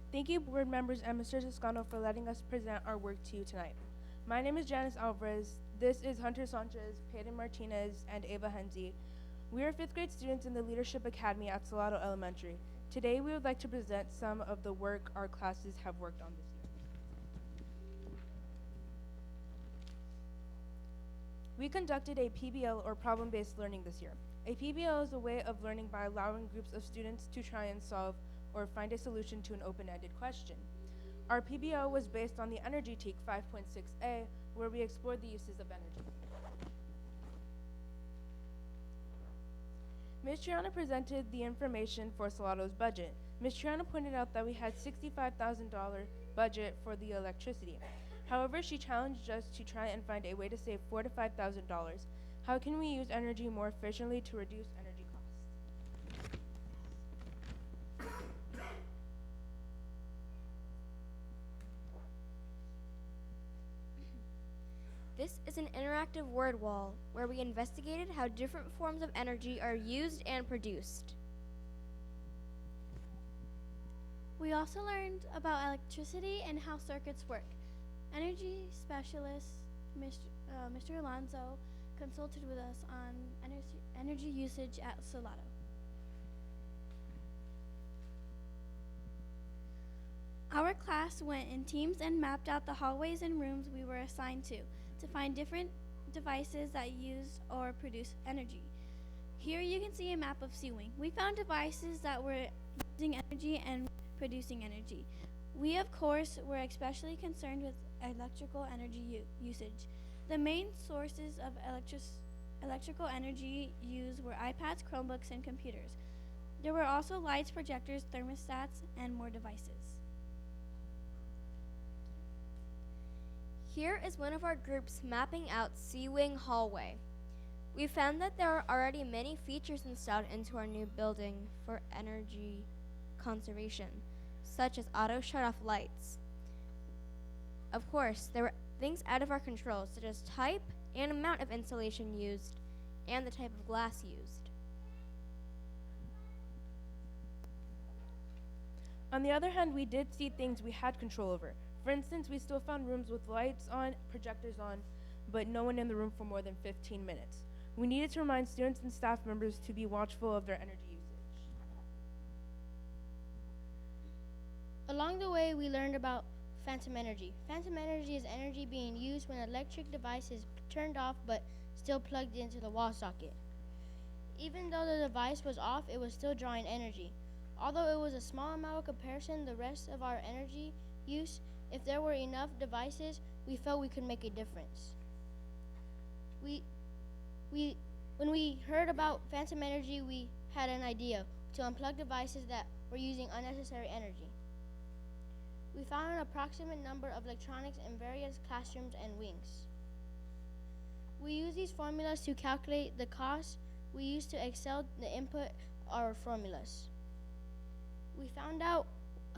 Thank you, board members and Mr. Toscano, for letting us present our work to you tonight. My name is Janice Alvarez. This is Hunter Sanchez, Peyton Martinez, and Ava Henze. We are fifth grade students in the Leadership Academy at Salado Elementary. Today, we would like to present some of the work our classes have worked on this year. We conducted a PBL, or problem-based learning, this year. A PBL is a way of learning by allowing groups of students to try and solve or find a solution to an open-ended question. Our PBL was based on the Energy Teak 5.6a, where we explored the uses of energy. Ms. Triana presented the information for Salado's budget. Ms. Triana pointed out that we had $65,000 budget for the electricity. However, she challenged us to try and find a way to save $4,000 to $5,000. How can we use energy more efficiently to reduce energy costs? This is an interactive word wall where we investigated how different forms of energy are used and produced. We also learned about electricity and how circuits work. Energy specialist Mr. Alonso consulted with us on energy usage at Salado. Our class went in teams and mapped out the hallways and rooms we were assigned to find different devices that use or produce energy. Here you can see a map of C-Wing. We found devices that were using energy and producing energy. We, of course, were especially concerned with electrical energy usage. The main sources of electrical energy used were iPads, Chromebooks, and computers. There were also lights, projectors, thermostats, and more devices. Here is one of our groups mapping out C-Wing hallway. We found that there are already many features installed into our new building for energy conservation, such as auto shut-off lights. Of course, there were things out of our control, such as type and amount of insulation used, and the type of glass used. On the other hand, we did see things we had control over. For instance, we still found rooms with lights on, projectors on, but no one in the room for more than 15 minutes. We needed to remind students and staff members to be watchful of their energy usage. Along the way, we learned about phantom energy. Phantom energy is energy being used when an electric device is turned off but still plugged into the wall socket. Even though the device was off, it was still drawing energy. Although it was a small amount of comparison to the rest of our energy use, if there were enough devices, we felt we could make a difference. When we heard about phantom energy, we had an idea to unplug devices that were using unnecessary energy. We found an approximate number of electronics in various classrooms and wings. We use these formulas to calculate the cost. We used to Excel the input our formulas. We found out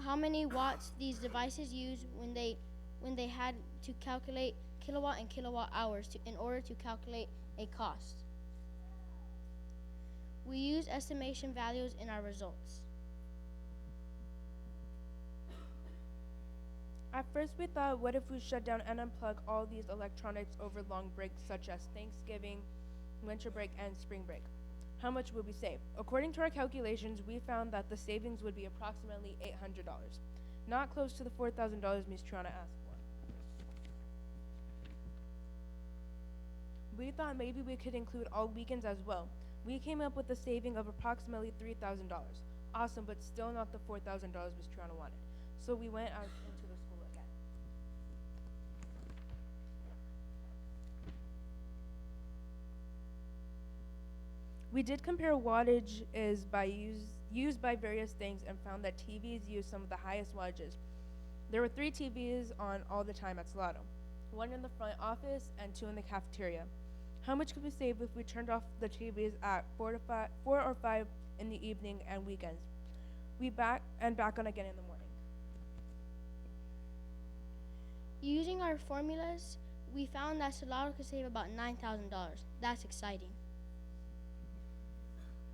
how many watts these devices use when they had to calculate kilowatt and kilowatt hours in order to calculate a cost. We use estimation values in our results. At first, we thought, what if we shut down and unplug all these electronics over long breaks such as Thanksgiving, winter break, and spring break? How much would we save? According to our calculations, we found that the savings would be approximately $800, not close to the $4,000 Ms. Triana asked for. We thought maybe we could include all weekends as well. We came up with a saving of approximately $3,000. Awesome, but still not the $4,000 Ms. Triana wanted. So we went out into the school again. We did compare wattage is used by various things and found that TVs use some of the highest wattages. There were 3 TVs on all the time at Salado, 1 in the front office and 2 in the cafeteria. How much could we save if we turned off the TVs at 4 or 5 in the evening and weekends? We back on again in the morning. Using our formulas, we found that Salado could save about $9,000. That's exciting.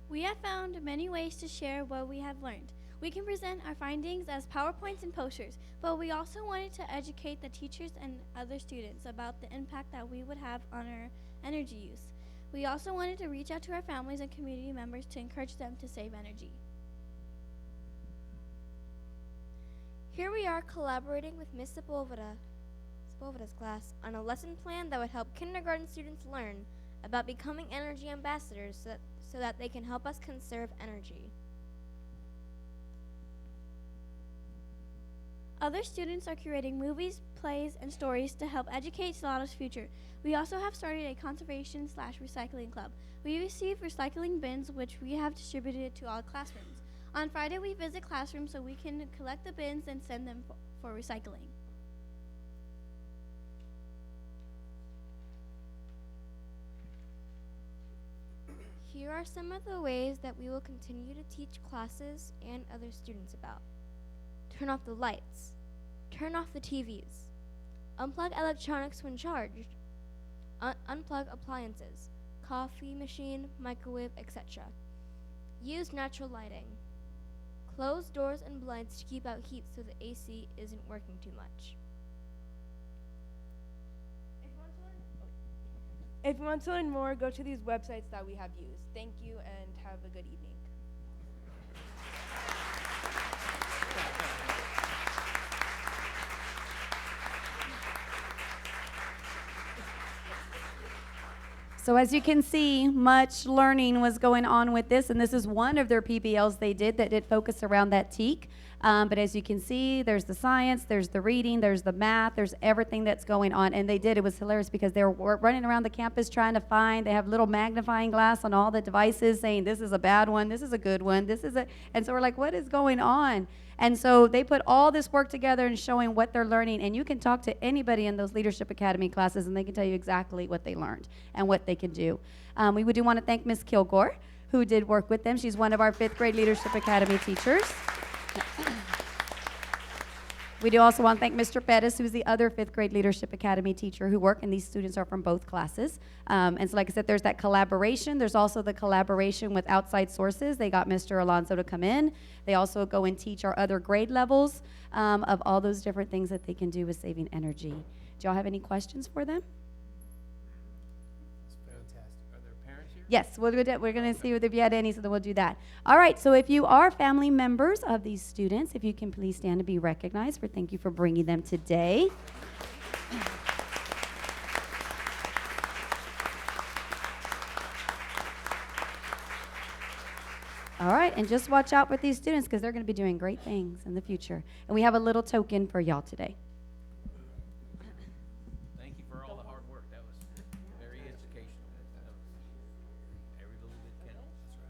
We have found many ways to share what we have learned. We can present our findings as PowerPoints and posters, but we also wanted to educate the teachers and other students about the impact that we would have on our energy use. We also wanted to reach out to our families and community members to encourage them to save energy. Here we are collaborating with Ms. Sepulveda's class on a lesson plan that would help kindergarten students learn about becoming energy ambassadors so that they can help us conserve energy. Other students are curating movies, plays, and stories to help educate Salato's future. We also have started a conservation/recycling club. We receive recycling bins, which we have distributed to all classrooms. On Friday, we visit classrooms so we can collect the bins and send them for recycling. Here are some of the ways that we will continue to teach classes and other students about. Turn off the lights. Turn off the TVs. Unplug electronics when charged. Unplug appliances, coffee machine, microwave, etc. Use natural lighting. Close doors and blinds to keep out heat so the AC isn't working too much. If you want to learn more, go to these websites that we have used. Thank you and have a good evening. So as you can see, much learning was going on with this, and this is one of their PBLs they did that did focus around that teak. But as you can see, there's the science, there's the reading, there's the math, there's everything that's going on. And they did, it was hilarious because they were running around the campus trying to find, they have little magnifying glass on all the devices saying, this is a bad one, this is a good one, this is a, and so we're like, what is going on? And so they put all this work together and showing what they're learning. And you can talk to anybody in those Leadership Academy classes, and they can tell you exactly what they learned and what they can do. We do want to thank Ms. Kilgore, who did work with them. She's one of our 5th grade Leadership Academy teachers. We do also want to thank Mr. Pettis, who's the other 5th grade Leadership Academy teacher who worked, and these students are from both classes. And so like I said, there's that collaboration. There's also the collaboration with outside sources. They got Mr. Alonso to come in. They also go and teach our other grade levels of all those different things that they can do with saving energy. Do y'all have any questions for them? Yes, we're going to see if you had any, so then we'll do that. All right, so if you are family members of these students, if you can please stand to be recognized, thank you for bringing them today. All right, and just watch out with these students because they're going to be doing great things in the future. And we have a little token for y'all today. Thank you for all the hard work. That was very educational. That was every little bit counts. That's right.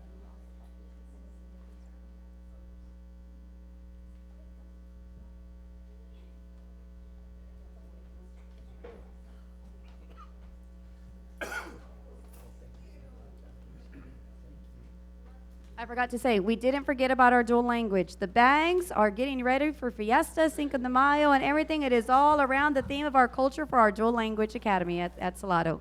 I forgot to say, we didn't forget about our dual language. The bags are getting ready for Fiesta, Cinco de Mayo, and everything. It is all around the theme of our culture for our dual language academy at Salato.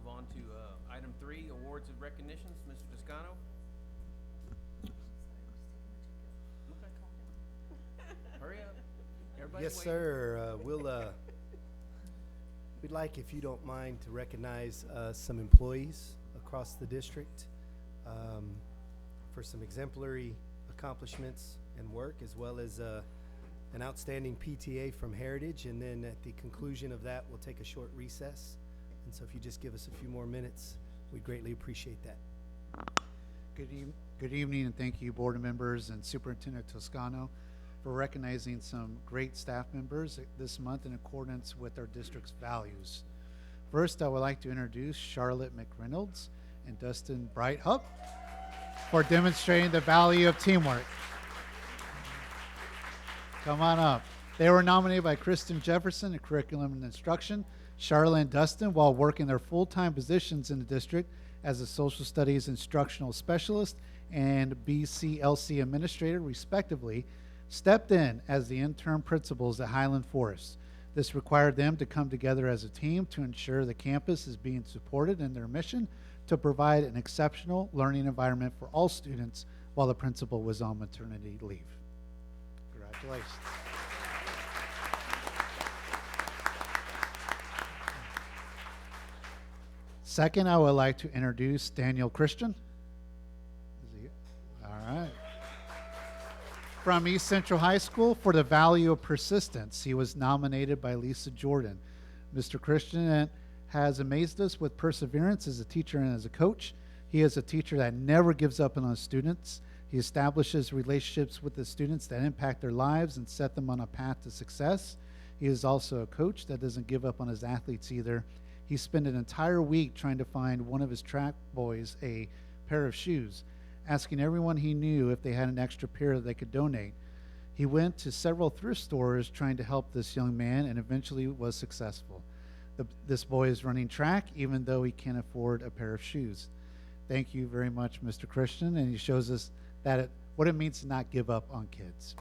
On to item 3, awards and recognitions. Mr. Toscano. Hurry up. Everybody's Yes, waiting. sir. We'd like, if you don't mind, to recognize some employees across the district for some exemplary accomplishments and work, as well as an outstanding PTA from Heritage. And then at the conclusion of that, we'll take a short recess. And so if you just give us a few more minutes, we'd greatly appreciate that. Good evening, and thank you, board members and Superintendent Toscano, for recognizing some great staff members this month in accordance with our district's values. First, I would like to introduce Charlotte McReynolds and Dustin Brightup for demonstrating the value of teamwork. Come on up. They were nominated by Kristen Jefferson in Curriculum and Instruction, Charlotte and Dustin, while working their full-time positions in the district as a Social Studies Instructional Specialist and BCLC Administrator, respectively, stepped in as the interim principals at Highland Forest. This required them to come together as a team to ensure the campus is being supported in their mission to provide an exceptional learning environment for all students while the principal was on maternity leave. Congratulations. Second, I would like to introduce Daniel Christian. Is he? All right. From East Central High School for the value of persistence. He was nominated by Lisa Jordan. Mr. Christian has amazed us with perseverance as a teacher and as a coach. He is a teacher that never gives up on his students. He establishes relationships with the students that impact their lives and set them on a path to success. He is also a coach that doesn't give up on his athletes either. He spent an entire week trying to find one of his track boys a pair of shoes, asking everyone he knew if they had an extra pair that they could donate. He went to several thrift stores trying to help this young man and eventually was successful. This boy is running track even though he can't afford a pair of shoes. Thank you very much, Mr. Christian, and he shows us that what it means to not give up on kids.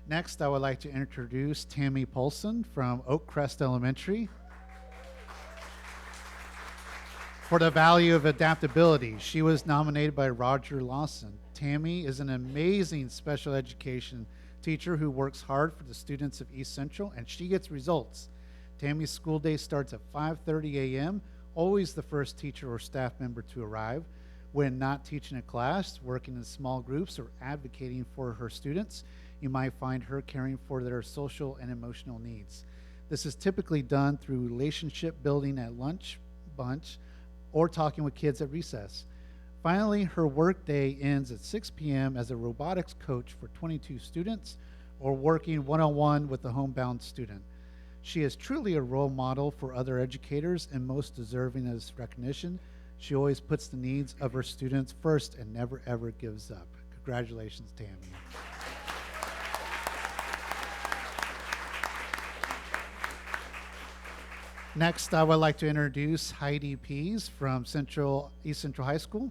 Next, I would like to introduce Tammy Polson from Oak Crest Elementary for the value of adaptability. She was nominated by Roger Lawson. Tammy is an amazing special education teacher who works hard for the students of East Central, and she gets results. Tammy's school day starts at 5:30 a.m., always the first teacher or staff member to arrive. When not teaching a class, working in small groups, or advocating for her students, you might find her caring for their social and emotional needs. This is typically done through relationship building at lunch, bunch, or talking with kids at recess. Finally, her work day ends at 6 p.m. as a robotics coach for 22 students or working one-on-one with a homebound student. She is truly a role model for other educators and most deserving of this recognition. She always puts the needs of her students first and never ever gives up. Congratulations, Tammy. Next, I would like to introduce Heidi Pease from East Central High School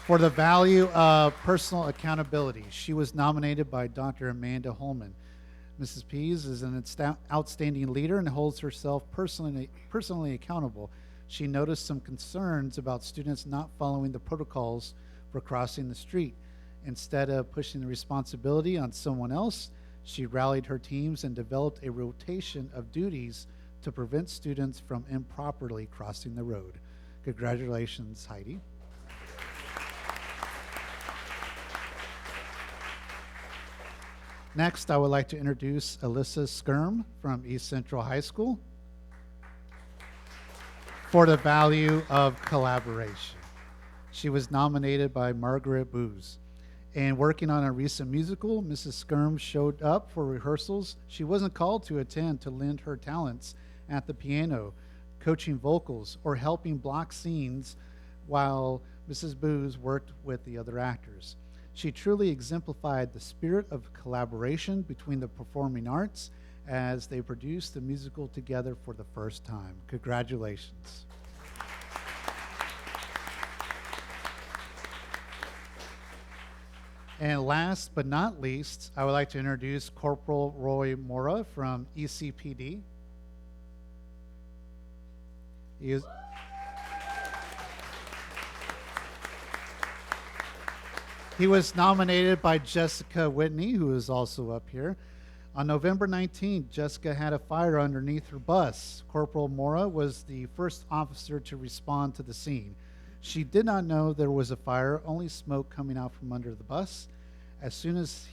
for the value of personal accountability. She was nominated by Dr. Amanda Holman. Mrs. Pease is an outstanding leader and holds herself personally accountable. She noticed some concerns about students not following the protocols for crossing the street. Instead of pushing the responsibility on someone else, she rallied her teams and developed a rotation of duties to prevent students from improperly crossing the road. Congratulations, Heidi. Next, I would like to introduce Alyssa Skirm from East Central High School for the value of collaboration. She was nominated by Margaret Booz. And working on a recent musical, Mrs. Skirm showed up for rehearsals. She wasn't called to attend to lend her talents at the piano, coaching vocals, or helping block scenes while Mrs. Booz worked with the other actors. She truly exemplified the spirit of collaboration between the performing arts as they produced the musical together for the first time. Congratulations. And last but not least, I would like to introduce Corporal Roy Mora from ECPD. He was nominated by Jessica Whitney, who is also up here. On November 19th, Jessica had a fire underneath her bus. Corporal Mora was the first officer to respond to the scene. She did not know there was a fire, only smoke coming out from under the bus. As soon as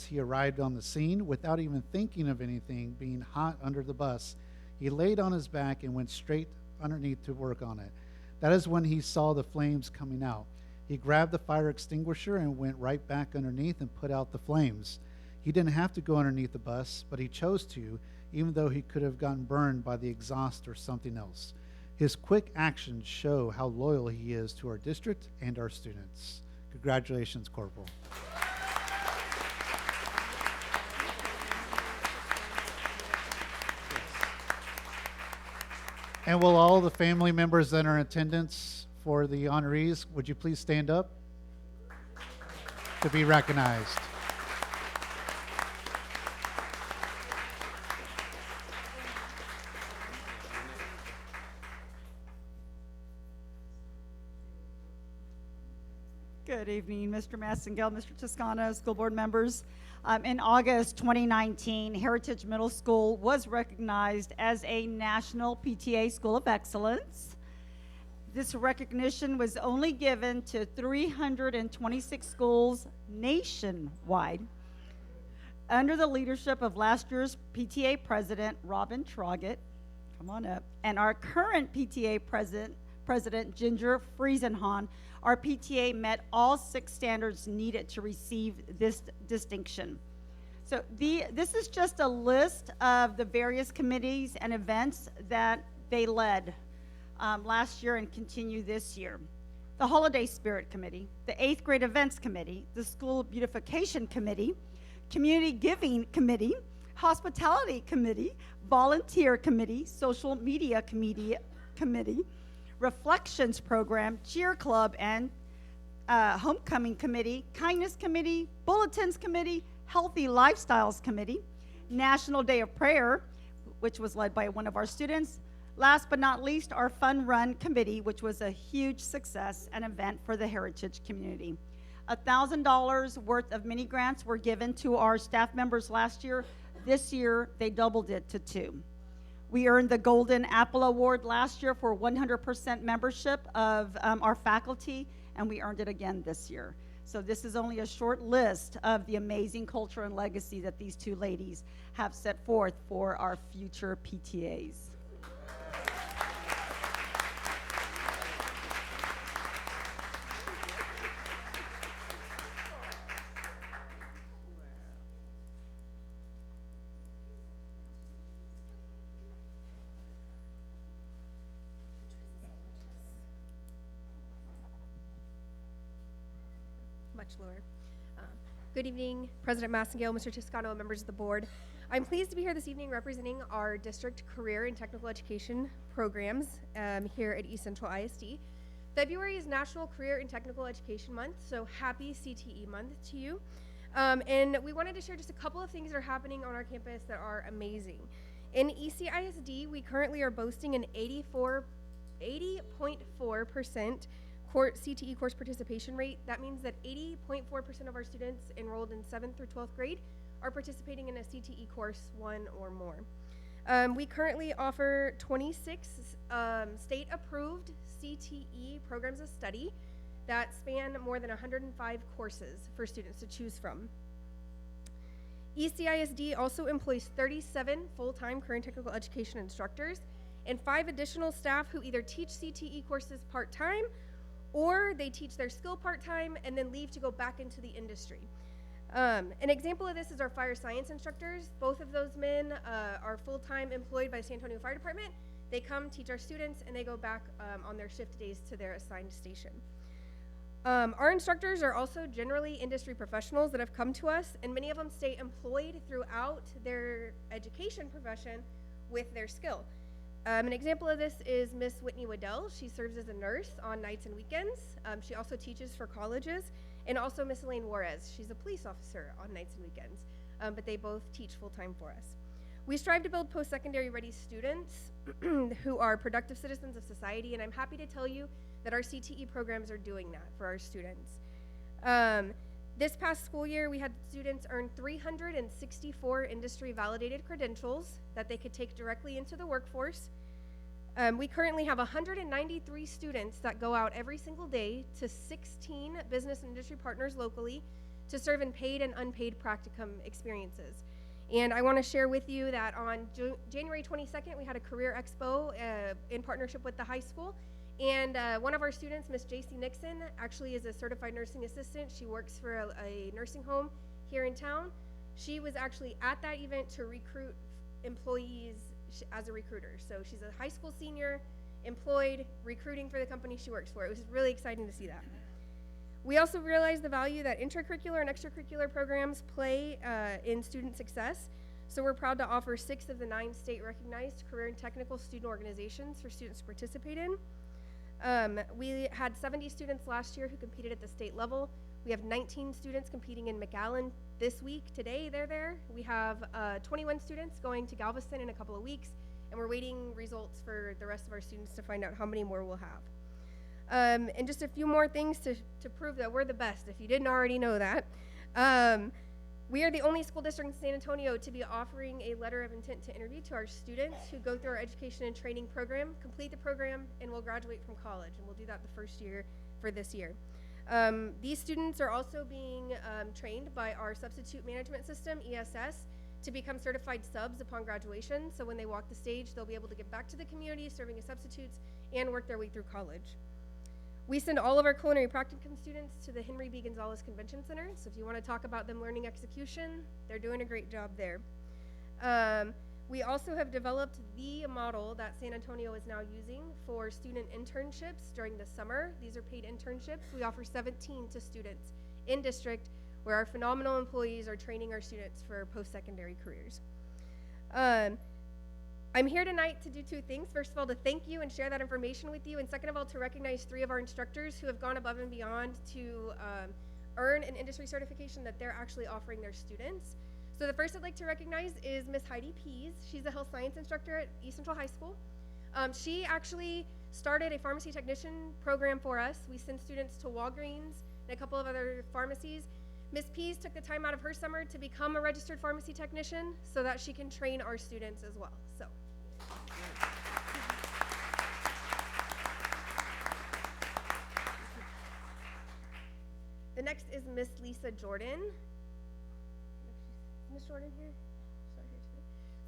he arrived on the scene, without even thinking of anything being hot under the bus, he laid on his back and went straight underneath to work on it. That is when he saw the flames coming out. He grabbed the fire extinguisher and went right back underneath and put out the flames. He didn't have to go underneath the bus, but he chose to, even though he could have gotten burned by the exhaust or something else. His quick actions show how loyal he is to our district and our students. Congratulations, Corporal. And will all the family members that are in attendance for the honorees, would you please stand up to be recognized? Good evening, Mr. Massengale, Mr. Toscano, school board members. In August 2019, Heritage Middle School was recognized as a National PTA School of Excellence. This recognition was only given to 326 schools nationwide. Under the leadership of last year's PTA president, Robin Troggett, come on up, and our current PTA president Ginger Friesenhahn, our PTA met all 6 standards needed to receive this distinction. So this is just a list of the various committees and events that they led last year and continue this year. The Holiday Spirit Committee, the 8th Grade Events Committee, the School Beautification Committee, Community Giving Committee, Hospitality Committee, Volunteer Committee, Social Media Committee, Reflections Program, Cheer Club, and Homecoming Committee, Kindness Committee, Bulletins Committee, Healthy Lifestyles Committee, National Day of Prayer, which was led by one of our students. Last but not least, our Fun Run Committee, which was a huge success and event for the Heritage community. $1,000 worth of mini grants were given to our staff members last year. This year, they doubled it to 2. We earned the Golden Apple Award last year for 100% membership of our faculty, and we earned it again this year. So this is only a short list of the amazing culture and legacy that these 2 ladies have set forth for our future PTAs. Much lower. Good evening, President Massengale, Mr. Toscano, and members of the board. I'm pleased to be here this evening representing our district career and technical education programs here at East Central ISD. February is National Career and Technical Education Month, so happy CTE month to you. And we wanted to share just a couple of things that are happening on our campus that are amazing. In ECISD, we currently are boasting an 80.4% CTE course participation rate. That means that 80.4% of our students enrolled in 7th through 12th grade are participating in a CTE course 1 or more. We currently offer 26 state-approved CTE programs of study that span more than 105 courses for students to choose from. ECISD also employs 37 full-time career and technical education instructors and 5 additional staff who either teach CTE courses part-time or they teach their skill part-time and then leave to go back into the industry. An example of this is our fire science instructors. Both of those men are full-time employed by the San Antonio Fire Department. They come teach our students and they go back on their shift days to their assigned station. Our instructors are also generally industry professionals that have come to us, and many of them stay employed throughout their education profession with their skill. An example of this is Miss Whitney Waddell. She serves as a nurse on nights and weekends. She also teaches for colleges. And also Miss Elaine Juarez. She's a police officer on nights and weekends. But they both teach full-time for us. We strive to build post-secondary ready students who are productive citizens of society, and I'm happy to tell you that our CTE programs are doing that for our students. This past school year, we had students earn 364 industry-validated credentials that they could take directly into the workforce. We currently have 193 students that go out every single day to 16 business and industry partners locally to serve in paid and unpaid practicum experiences. And I want to share with you that on January 22nd, we had a career expo in partnership with the high school. And one of our students, Miss J.C. Nixon, actually is a certified nursing assistant. She works for a nursing home here in town. She was actually at that event to recruit employees as a recruiter. So she's a high school senior, employed, recruiting for the company she works for. It was really exciting to see that. We also realized the value that intracurricular and extracurricular programs play in student success. So we're proud to offer 6 of the 9 state-recognized career and technical student organizations for students to participate in. We had 70 students last year who competed at the state level. We have 19 students competing in McAllen this week. Today, they're there. We have 21 students going to Galveston in a couple of weeks, and we're waiting results for the rest of our students to find out how many more we'll have. And just a few more things to prove that we're the best, if you didn't already know that. We are the only school district in San Antonio to be offering a letter of intent to interview to our students who go through our education and training program, complete the program, and will graduate from college. And we'll do that the first year for this year. These students are also being trained by our substitute management system, ESS, to become certified subs upon graduation. So when they walk the stage, they'll be able to give back to the community, serving as substitutes, and work their way through college. We send all of our culinary practicum students to the Henry B. Gonzalez Convention Center. So if you want to talk about them learning execution, they're doing a great job there. We also have developed the model that San Antonio is now using for student internships during the summer. These are paid internships. We offer 17 to students in district where our phenomenal employees are training our students for post-secondary careers. I'm here tonight to do 2 things. First of all, to thank you and share that information with you. And second of all, to recognize 3 of our instructors who have gone above and beyond to earn an industry certification that they're actually offering their students. So the first I'd like to recognize is Miss Heidi Pease. She's a health science instructor at East Central High School. She actually started a pharmacy technician program for us. We send students to Walgreens and a couple of other pharmacies. Ms. Pease took the time out of her summer to become a registered pharmacy technician so that she can train our students as well. So. The next is Miss Lisa Jordan. Miss Jordan here?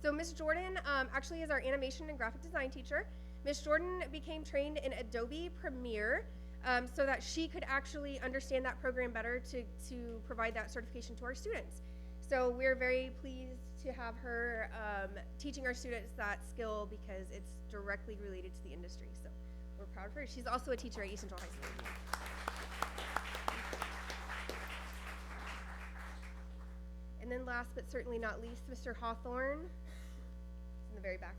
So Miss Jordan actually is our animation and graphic design teacher. Miss Jordan became trained in Adobe Premiere so that she could actually understand that program better to provide that certification to our students. So we're very pleased to have her teaching our students that skill because it's directly related to the industry. So we're proud of her. She's also a teacher at East Central High School. And then last but certainly not least, Mr. Hawthorne in the very back.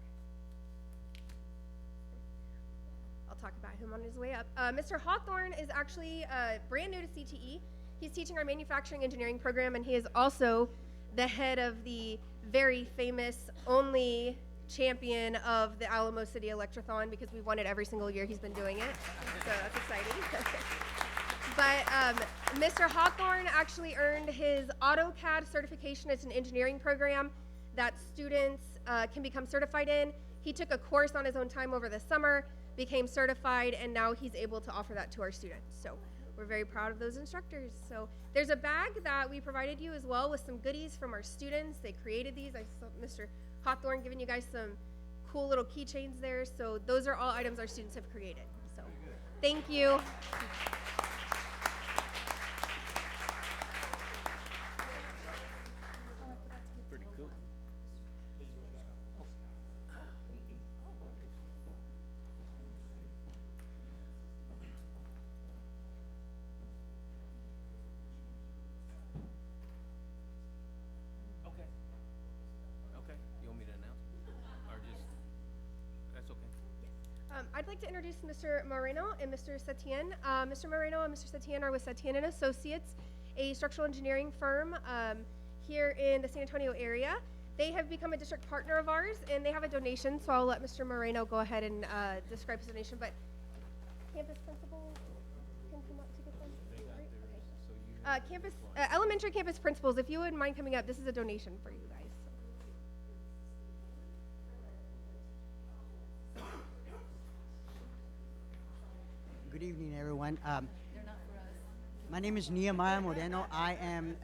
I'll talk about him on his way up. Mr. Hawthorne is actually brand new to CTE. He's teaching our manufacturing engineering program, and he is also the head of the very famous only champion of the Alamo City Electrothon because we've won it every single year he's been doing it. So that's exciting. But Mr. Hawthorne actually earned his AutoCAD certification. It's an engineering program that students can become certified in. He took a course on his own time over the summer, became certified, and now he's able to offer that to our students. So we're very proud of those instructors. So there's a bag that we provided you as well with some goodies from our students. They created these. I saw Mr. Hawthorne giving you guys some cool little keychains there. So those are all items our students have created. So thank you. Pretty cool. Okay. Okay. You want me to announce? Or just, that's okay. I'd like to introduce Mr. Moreno and Mr. Setien. Mr. Moreno and Mr. Setien are with Suchin Associates, a structural engineering firm here in the San Antonio area. They have become a district partner of ours, and they have a donation, so I'll let Mr. Moreno go ahead and describe his donation. But campus principal can come up to get them. They got Great. theirs, Okay. so you Elementary campus principals, if you wouldn't mind coming up, this is a donation for you guys. Good evening, everyone. My name is Nehemiah Moreno. I am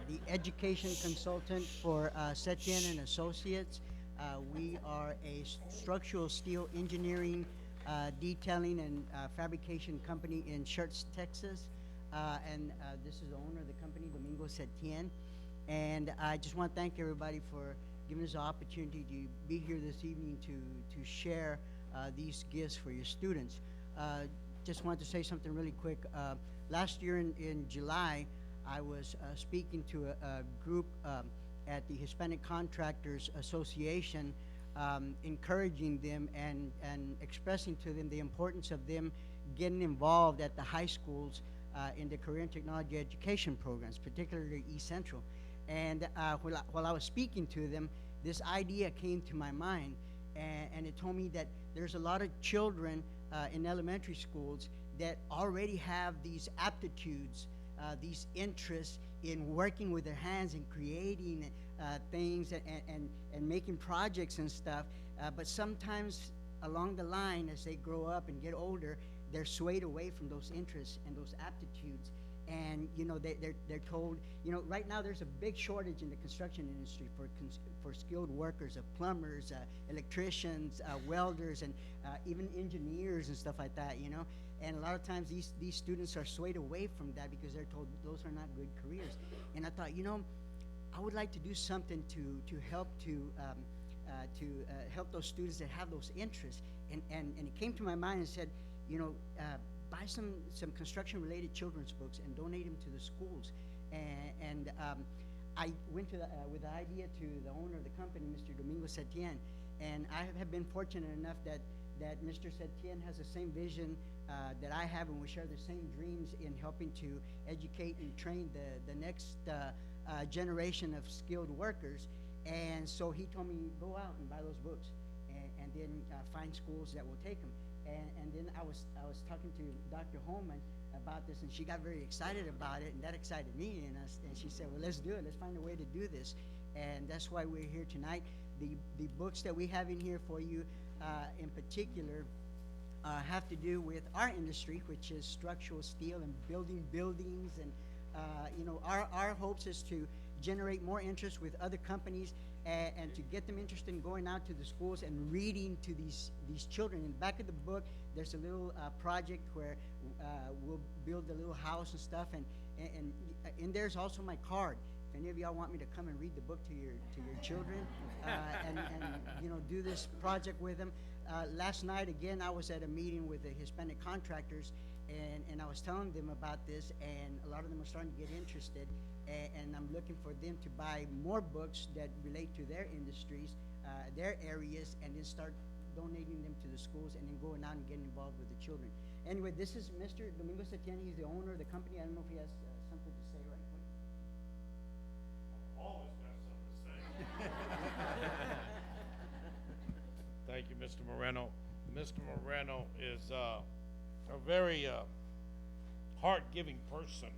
the education consultant for Suchin Associates. We are a structural steel engineering, detailing, and fabrication company in Schertz, Texas. And this is the owner of the company, Domingo Setien. And I just want to thank everybody for giving us the opportunity to be here this evening to share these gifts for your students. Just wanted to say something really quick. Last year in July, I was speaking to a group at the Hispanic Contractors Association, encouraging them and expressing to them the importance of them getting involved at the high schools in the career and technology education programs, particularly East Central. And while I was speaking to them, this idea came to my mind, and it told me that there's a lot of children in elementary schools that already have these aptitudes, these interests in working with their hands and creating things and making projects and stuff. But sometimes along the line, as they grow up and get older, they're swayed away from those interests and those aptitudes. And you know, they're told, you know, right now there's a big shortage in the construction industry for skilled workers, of plumbers, electricians, welders, and even engineers and stuff like that, you know. And a lot of times these students are swayed away from that because they're told those are not good careers. And I thought, you know, I would like to do something to help help those students that have those interests. And it came to my mind and said, you know, buy some construction related children's books and donate them to the schools. And I went with the idea to the owner of the company, Mr. Domingo Setien, and I have been fortunate enough that Mr. Setien has the same vision that I have, and we share the same dreams in helping to educate and train the next generation of skilled workers. And so he told me, go out and buy those books, and then find schools that will take them. And then I was talking to Dr. Holman about this, and she got very excited about it, and that excited me. And she said, well, let's do it. Let's find a way to do this. And that's why we're here tonight. The books that we have in here for you, in particular, have to do with our industry, which is structural steel and building buildings. And you know, our hopes is to generate more interest with other companies and to get them interested in going out to the schools and reading to these children. In the back of the book, there's a little project where we'll build a little house and stuff, and there's also my card. If any of y'all want me to come and read the book to your children and you know, do this project with them. Last night, again, I was at a meeting with the Hispanic contractors, and I was telling them about this, and a lot of them are starting to get interested, and I'm looking for them to buy more books that relate to their industries, their areas, and then start donating them to the schools, and then going out and getting involved with the children. Anyway, this is Mr. Domingo Setien. He's the owner of the company. I don't know if he has something to say right quick. Always got something to say. Thank you, Mr. Moreno. Mr. Moreno is a very heart-giving person,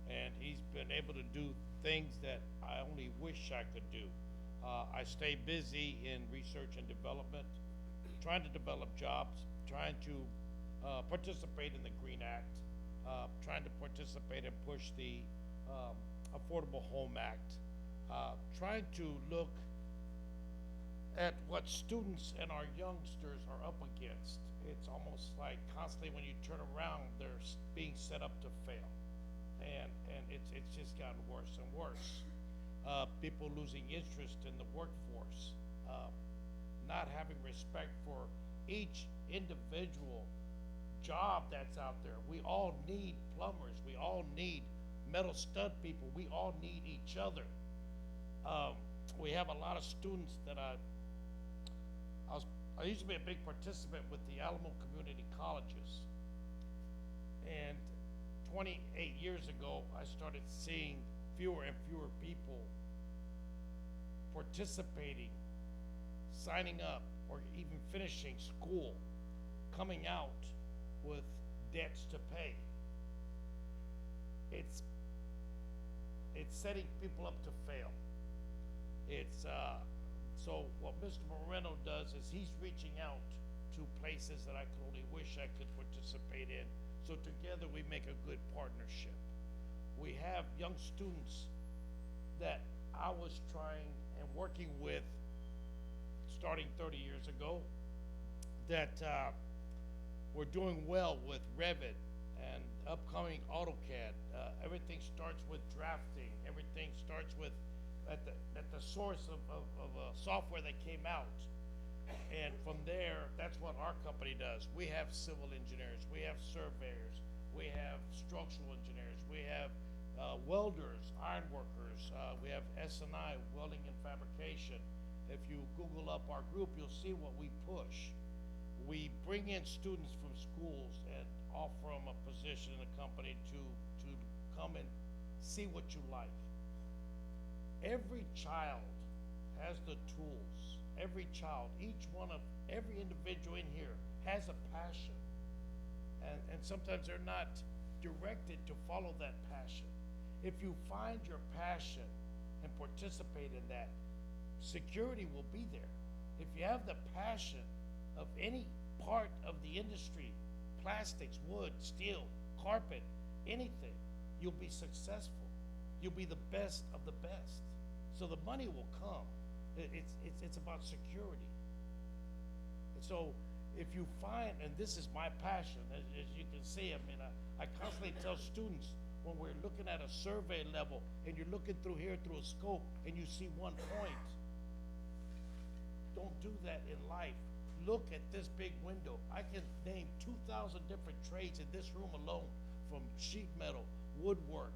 and he's been able to do things that I only wish I could do. I stay busy in research and development, trying to develop jobs, trying to participate in the Green Act, trying to participate and push the Affordable Home Act, trying to look at what students and our youngsters are up against. It's almost like constantly when you turn around, they're being set up to fail. And it's just gotten worse and worse. People losing interest in the workforce, not having respect for each individual job that's out there. We all need plumbers. We all need metal stud people. We all need each other. We have a lot of students that I used to be a big participant with the Alamo Community Colleges, and 28 years ago I started seeing fewer and fewer people participating, signing up, or even finishing school, coming out with debts to pay. It's it's setting people up to fail. It's, so what Mr. Moreno does is he's reaching out to places that I could only wish I could participate in. So together we make a good partnership. We have young students that I was trying and working with starting 30 years ago that were doing well with Revit and upcoming AutoCAD. Everything starts with drafting. Everything starts with at the source of software that came out. And from there, that's what our company does. We have civil engineers, we have surveyors, we have structural engineers, we have welders, iron workers, we have S&I, welding and fabrication. If you Google up our group, you'll see what we push. We bring in students from schools and offer them a position in the company to come and see what you like. Every child has the tools. Every child, every individual in here has a passion. And sometimes they're not directed to follow that passion. If you find your passion and participate in that, security will be there. If you have the passion of any part of the industry, plastics, wood, steel, carpet, anything, you'll be successful. You'll be the best of the best. So the money will come. It's about security. And so if you find, and this is my passion, as you can see, I mean, I constantly tell students when we're looking at a survey level and you're looking through here through a scope and you see one point, don't do that in life. Look at this big window. I can name 2,000 different trades in this room alone, from sheet metal, woodwork,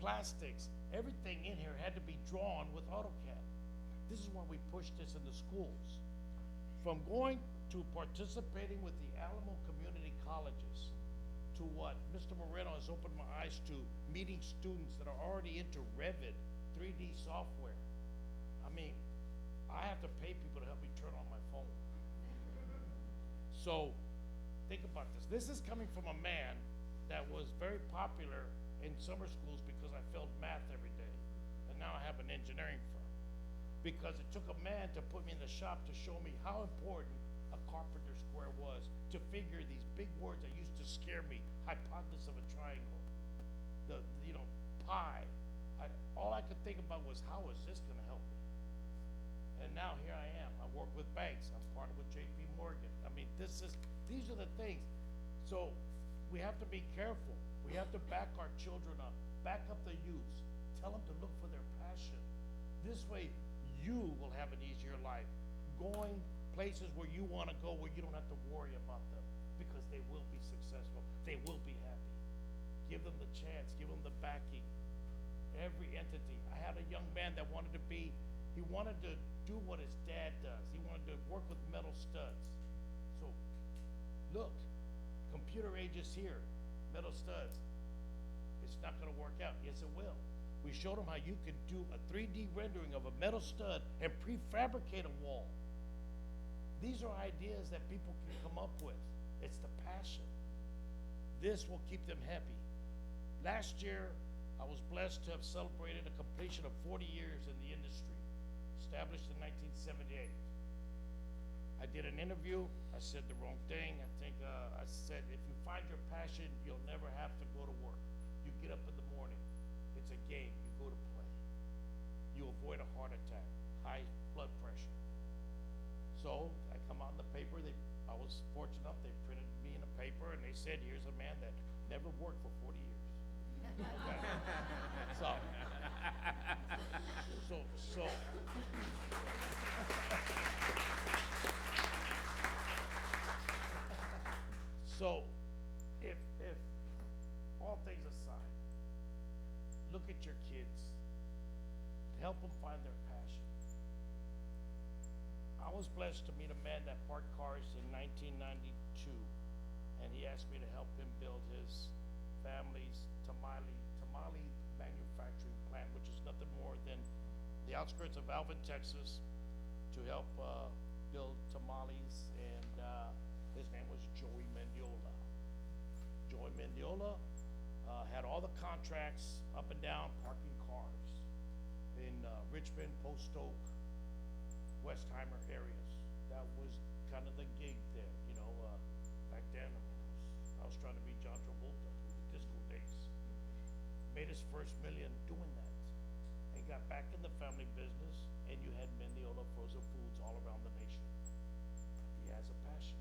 plastics. Everything in here had to be drawn with AutoCAD. This is why we push this in the schools. From going to participating with the Alamo Community Colleges to what Mr. Moreno has opened my eyes to, meeting students that are already into Revit, 3D software. I mean, I have to pay people to help me turn on my phone. So think about this. This is coming from a man that was very popular in summer schools because I failed math every day. And now I have an engineering firm. Because it took a man to put me in the shop to show me how important a carpenter square was, to figure these big words that used to scare me, hypotenuse of a triangle, pi. All I could think about was, how is this gonna help me? And now here I am. I work with banks. I'm partnered with JP Morgan. I mean, these are the things. So we have to be careful. We have to back our children up, back up the youths, tell them to look for their passion. This way, you will have an easier life, going places where you want to go, where you don't have to worry about them, because they will be successful, they will be happy. Give them the chance, give them the backing. Every entity. I had a young man that wanted to do what his dad does. He wanted to work with metal studs. So look, computer age is here, metal studs. It's not going to work out. Yes, it will. We showed him how you could do a 3D rendering of a metal stud and prefabricate a wall. These are ideas that people can come up with. It's the passion. This will keep them happy. Last year, I was blessed to have celebrated a completion of 40 years in the industry, established in 1978. I did an interview. I said the wrong thing. I think I said, if you find your passion, you'll never have to go to work. You get up in the morning. It's a game. You go to play. You avoid a heart attack, high blood pressure. So I come out in the paper. I was fortunate enough. They printed me in a paper, and they said, "Here's a man that never worked for 40 years." Okay. So if all things aside, look at your kids, help them find their passion. I was blessed to meet a man that parked cars in 1992, and he asked me to help him build his family's tamale manufacturing plant, which is nothing more than the outskirts of Alvin, Texas, to help build tamales, and his name was Joey Mendiola. Joey Mendiola had all the contracts up and down, parking cars in Richmond, Post Oak, Westheimer areas. That was kind of the gig there, you know. Back then, I was trying to be John Travolta with the disco days. Made his first million doing that, and got back in the family business. And you had Mendiola Frozen Foods all around the nation. He has a passion.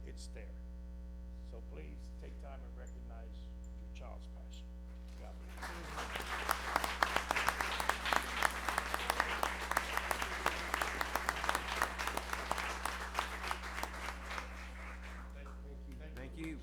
It's there. So please take time and recognize your child's passion. God bless. Thank you.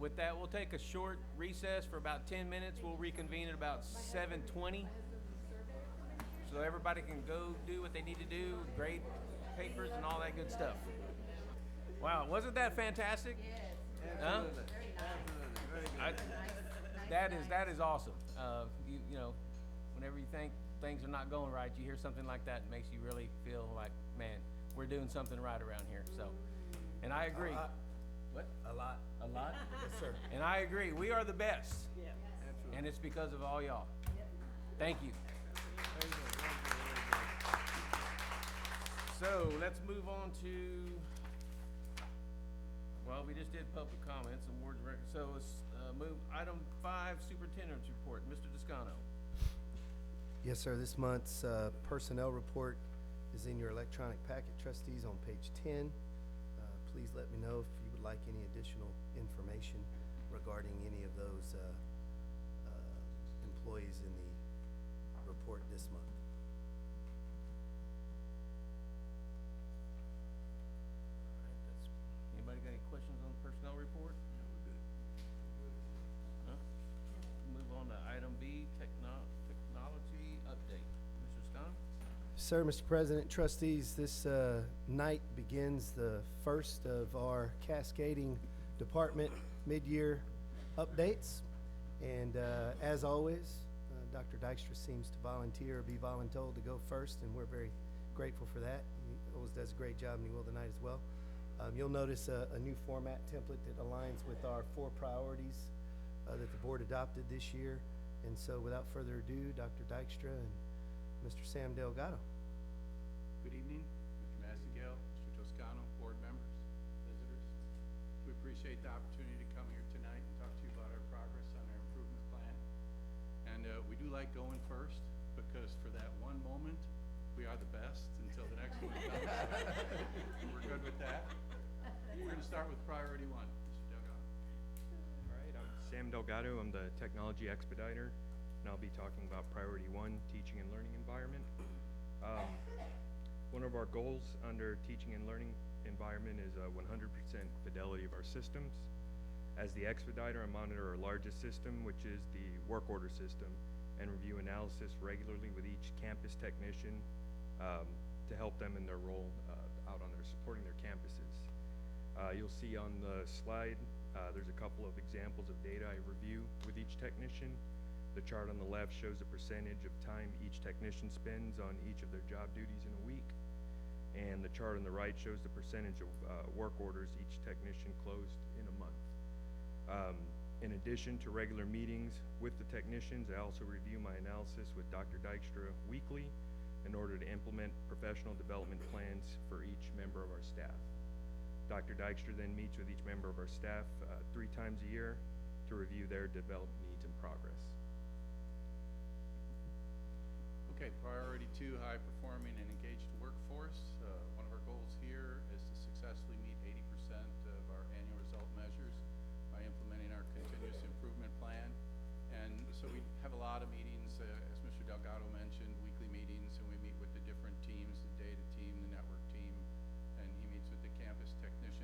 With that, we'll take a short recess for about 10 minutes. We'll reconvene at about 7:20. So everybody can go do what they need to do, grade papers and all that good stuff. Wow, wasn't that fantastic? Yes, absolutely. That is awesome. You know, whenever you think things are not going right, you hear something like that, it makes you really feel like, man, we're doing something right around here. So, and I agree. What? A lot. A lot? Yes, sir. And I agree. We are the best. Yeah, absolutely. And it's because of all y'all. Thank you. So let's move on to, well, we just did public comments and words of record. So let's move item 5, Superintendent's Report. Mr. Toscano. Yes, sir. This month's personnel report is in your electronic packet, trustees, on page 10. Please let me know if you would like any additional information regarding any of those employees in the report this month. All right, anybody got any questions on the personnel report? No, we're good. Huh? Move on to item B, technology update. Mr. Scott? Sir, Mr. President, trustees, this night begins the first of our cascading department mid-year updates. And as always, Dr. Dykstra seems to volunteer or be voluntold to go first, and we're very grateful for that. He always does a great job, and he will tonight as well. You'll notice a new format template that aligns with our 4 priorities that the board adopted this year. And so without further ado, Dr. Dykstra and Mr. Sam Delgado. Good evening, Mr. Massengill, Mr. Toscano, board members, visitors. We appreciate the opportunity to come here tonight and talk to you about our progress on our improvement plan. And we do like going first because for that one moment, we are the best until the next one comes. We're good with that. We're going to start with priority 1, Mr. Delgado. All right, I'm Sam Delgado. I'm the technology expediter, and I'll be talking about priority 1, teaching and learning environment. One of our goals under teaching and learning environment is 100% fidelity of our systems. As the expediter, I monitor our largest system, which is the work order system, and review analysis regularly with each campus technician to help them in their role out on supporting their campuses. You'll see on the slide, there's a couple of examples of data I review with each technician. The chart on the left shows the percentage of time each technician spends on each of their job duties in a week. And the chart on the right shows the percentage of work orders each technician closed in a month. In addition to regular meetings with the technicians, I also review my analysis with Dr. Dykstra weekly in order to implement professional development plans for each member of our staff. Dr. Dykstra then meets with each member of our staff 3 times a year to review their development needs and progress. Okay, priority 2, high performing and engaged workforce. One of our goals here is to successfully meet 80% of our annual result measures by implementing our continuous improvement plan. And so we have a lot of meetings, as Mr. Delgado mentioned, weekly meetings, and we meet with the different teams, the data team, the network team, and he meets with the campus technicians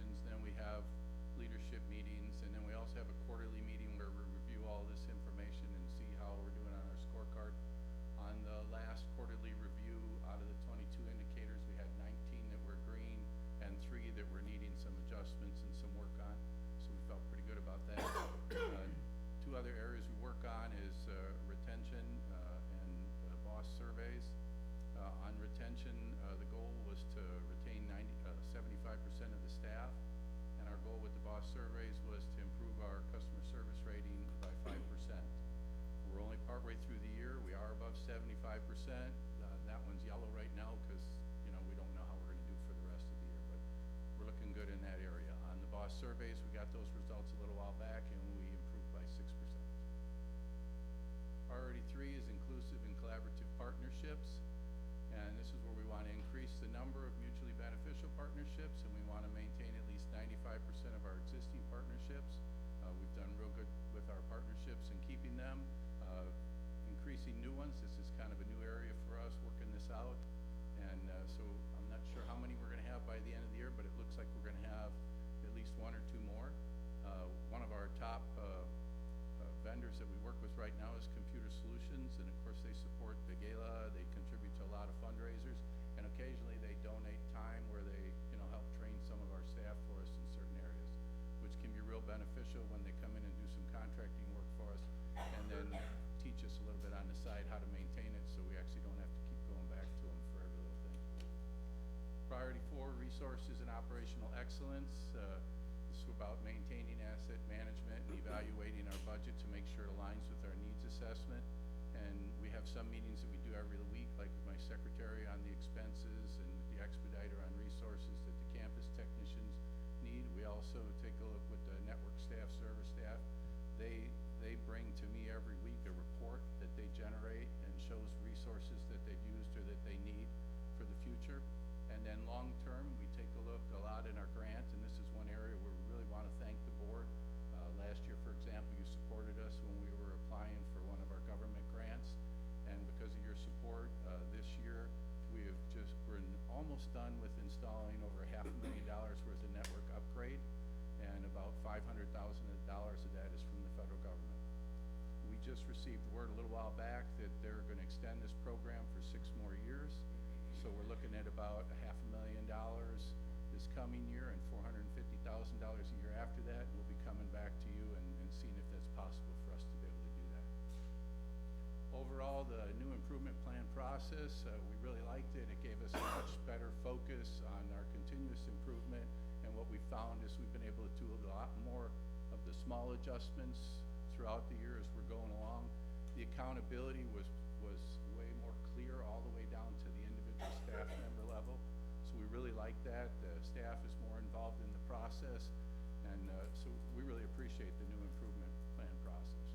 boss surveys was to improve our customer service rating by 5%. We're only partway through the year. We are above 75%. That one's yellow right now because, we don't know how we're going to do for the rest of the year, but we're looking good in that area. On the boss surveys, we got those results a little while back, and we improved by 6%. Priority 3 is inclusive and collaborative partnerships, and this is where we want to increase the number of mutually beneficial partnerships, and we want to maintain at least 95% of our existing partnerships. We've done real good with our partnerships and keeping them. Increasing new ones, this is kind of a new area for us working this out, and so I'm not sure how many we're going to have by the end of the year, but it looks like we're going to have at least 1 or 2 more. One of our top vendors that we work with right now is Computer Solutions, and of course they support the gala. They contribute to a lot of fundraisers, and occasionally they donate time where they help train some of our staff for us in certain areas, which can be real beneficial when they come in and do some contracting work for us, and then teach us a little bit on the side how to maintain it, so we actually don't have to keep going back to them for every little thing. Priority 4, resources and operational excellence. This is about maintaining asset management and evaluating our budget to make sure it aligns with our needs assessment. And we have some meetings that we do every week, like with my secretary on the expenses and with the expediter on resources that the campus technicians need. We also take a look with the network staff, service staff. They bring to me every week a report that they generate and shows resources that they've used or that they need for the future. And then long term, we take a look a lot in our grant, and this is one area where we really want to thank the board. Last year, for example, you supported us when we were applying for one of our government grants, and because of your support, this year we're almost done with installing over $500,000 worth of network upgrade, and about $500,000 of that is from the federal government. We just received word a little while back that they're going to extend this program for 6 more years. So we're looking at about $500,000 this coming year and $450,000 a year after that. We'll be coming back to you and seeing if that's possible for us to be able to do that. Overall, the new improvement plan process, we really liked it. It gave us a much better focus on our continuous improvement, and what we found is we've been able to do a lot more of the small adjustments throughout the year as we're going along. The accountability was way more clear all the way down to the individual staff member level. So we really like that. The staff is more involved in the process, and so we really appreciate the new improvement plan process.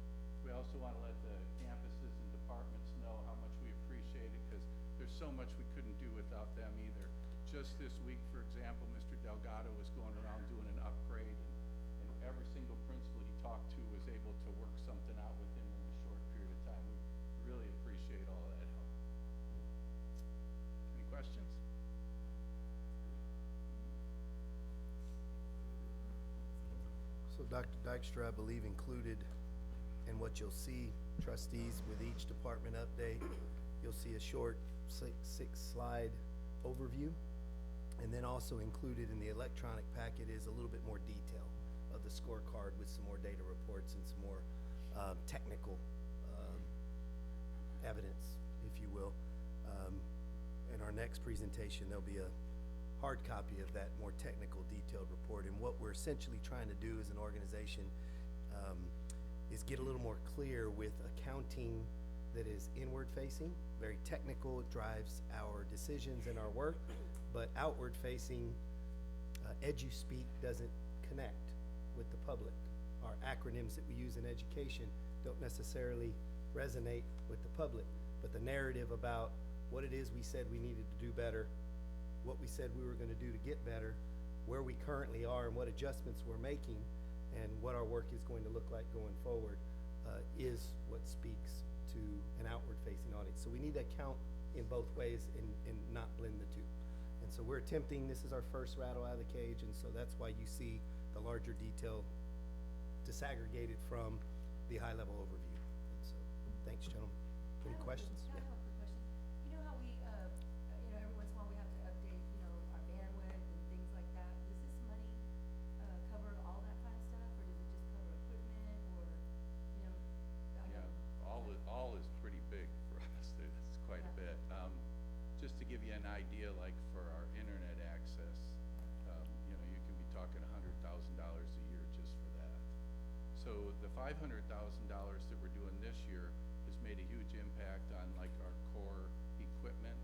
We also want to let the campuses and departments know how much we appreciate it, because there's so much we couldn't do without them either. Just this week, for example, Mr. Delgado was going around doing an upgrade, and every single principal he talked to was able to work something out with him in a short period of time. We really appreciate all of that help. Any questions? So Dr. Dykstra, I believe, included in what you'll see, trustees, with each department update, you'll see a short 6-slide overview. And then also included in the electronic packet is a little bit more detail of the scorecard with some more data reports and some more technical evidence, if you will. In our next presentation, there'll be a hard copy of that more technical, detailed report. And what we're essentially trying to do as an organization is get a little more clear with accounting that is inward-facing, very technical. It drives our decisions and our work, but outward-facing, edu-speak doesn't connect with the public. Our acronyms that we use in education don't necessarily resonate with the public, but the narrative about what it is we said we needed to do better, what we said we were going to do to get better, where we currently are and what adjustments we're making, and what our work is going to look like going forward is what speaks to an outward-facing audience. So we need to count in both ways and not blend the two. And so we're attempting, this is our first rattle out of the cage, and so that's why you see the larger detail disaggregated from the high-level overview. And so, thanks, gentlemen. Any questions? I have a quick question. You know how we, every once in a while we have to update, our bandwidth and things like that. Does this money cover all that kind of stuff, or does it just cover equipment, or, All is pretty big for us. That's quite a bit. Just to give you an idea, like for our internet access, you can be talking $100,000 a year So the $500,000 that we're doing this year has made a huge impact on like our core equipment.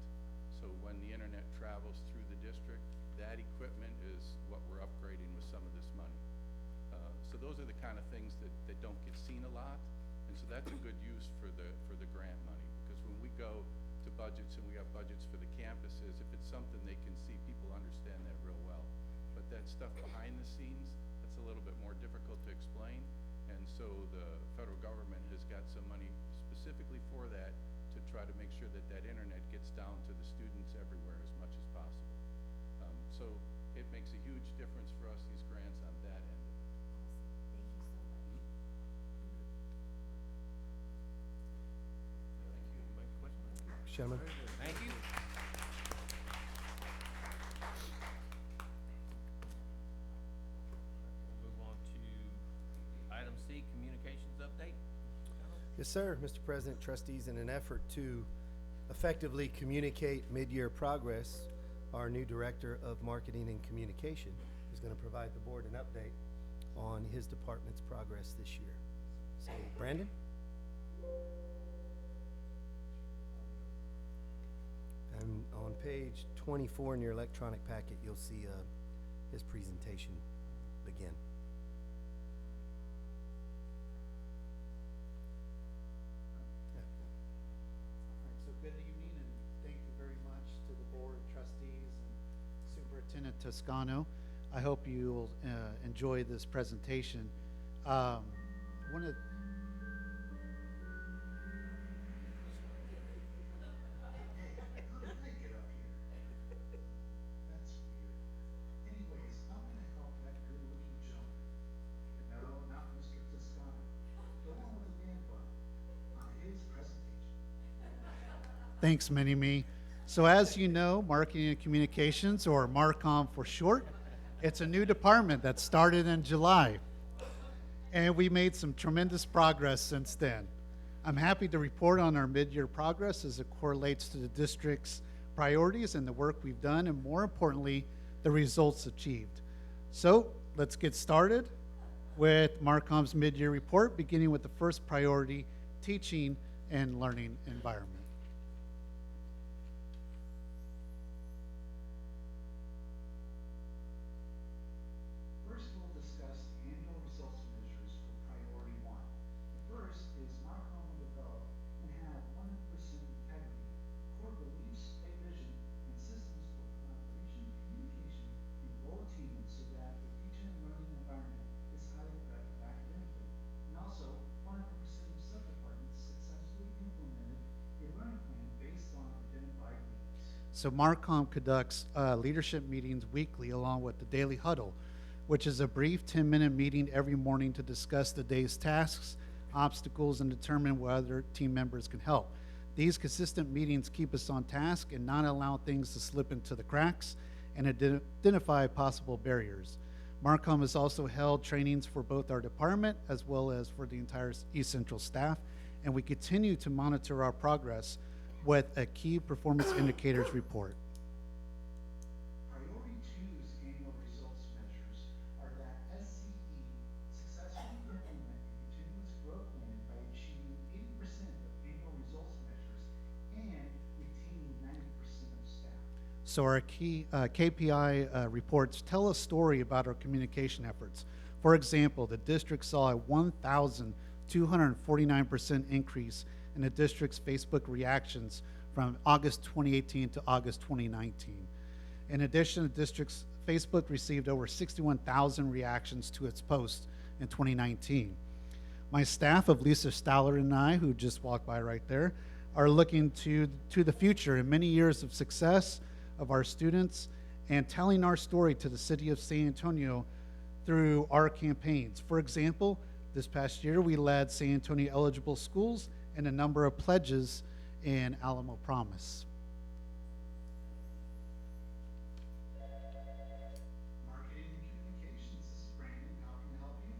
So when the internet travels through the district, that equipment is what we're upgrading with some of this money. So those are the kind of things that don't get seen a lot. And so that's a good use for the grant money, because when we go to budgets and we have budgets for the campuses, if it's something they can see, people understand that real well. But that stuff behind the scenes, that's a little bit more difficult to explain. And so the federal government has got some money specifically for that to try to make sure that that internet gets down to the students everywhere as much as possible. So it makes a huge difference for us, these grants on that end. Chairman. Thank you. We'll move on to item C, communications update. Yes, sir, Mr. President, trustees, in an effort to effectively communicate mid-year progress, our new Director of Marketing and Communication is going to provide the board an update on his department's progress this year. So, Brandon? And on page 24 in your electronic packet, you'll see his presentation begin. So good evening, and thank you very much to the board, trustees, and Superintendent Toscano. I hope you'll enjoy this presentation. One of Thanks, Mini-Me. So as you know, Marketing and Communications, or MarCom for short, it's a new department that started in July. And we made some tremendous progress since then. I'm happy to report on our mid-year progress as it correlates to the district's priorities and the work we've done, and more importantly, the results achieved. So let's get started with MarCom's mid-year report, beginning with the first priority, teaching and learning environment. So MarCom conducts leadership meetings weekly along with the Daily Huddle, which is a brief 10-minute meeting every morning to discuss the day's tasks, obstacles, and determine whether team members can help. These consistent meetings keep us on task and not allow things to slip into the cracks and identify possible barriers. MarCom has also held trainings for both our department as well as for the entire East Central staff, and we continue to monitor our progress with a key performance indicators report. Priority 2's annual results measures are that SCE successfully implement a continuous growth plan by achieving 80% of annual results measures and retaining 90% of staff. So our key KPI reports tell a story about our communication efforts. For example, the district saw a 1,249% increase in the district's Facebook reactions from August 2018 to August 2019. In addition, the district's Facebook received over 61,000 reactions to its post in 2019. My staff of Lisa Stowler and I, who just walked by right there, are looking to the future and many years of success of our students and telling our story to the city of San Antonio through our campaigns. For example, this past year we led San Antonio eligible schools and a number of pledges in Alamo Promise. Marketing and Communications, this is Brandon. How can I help you?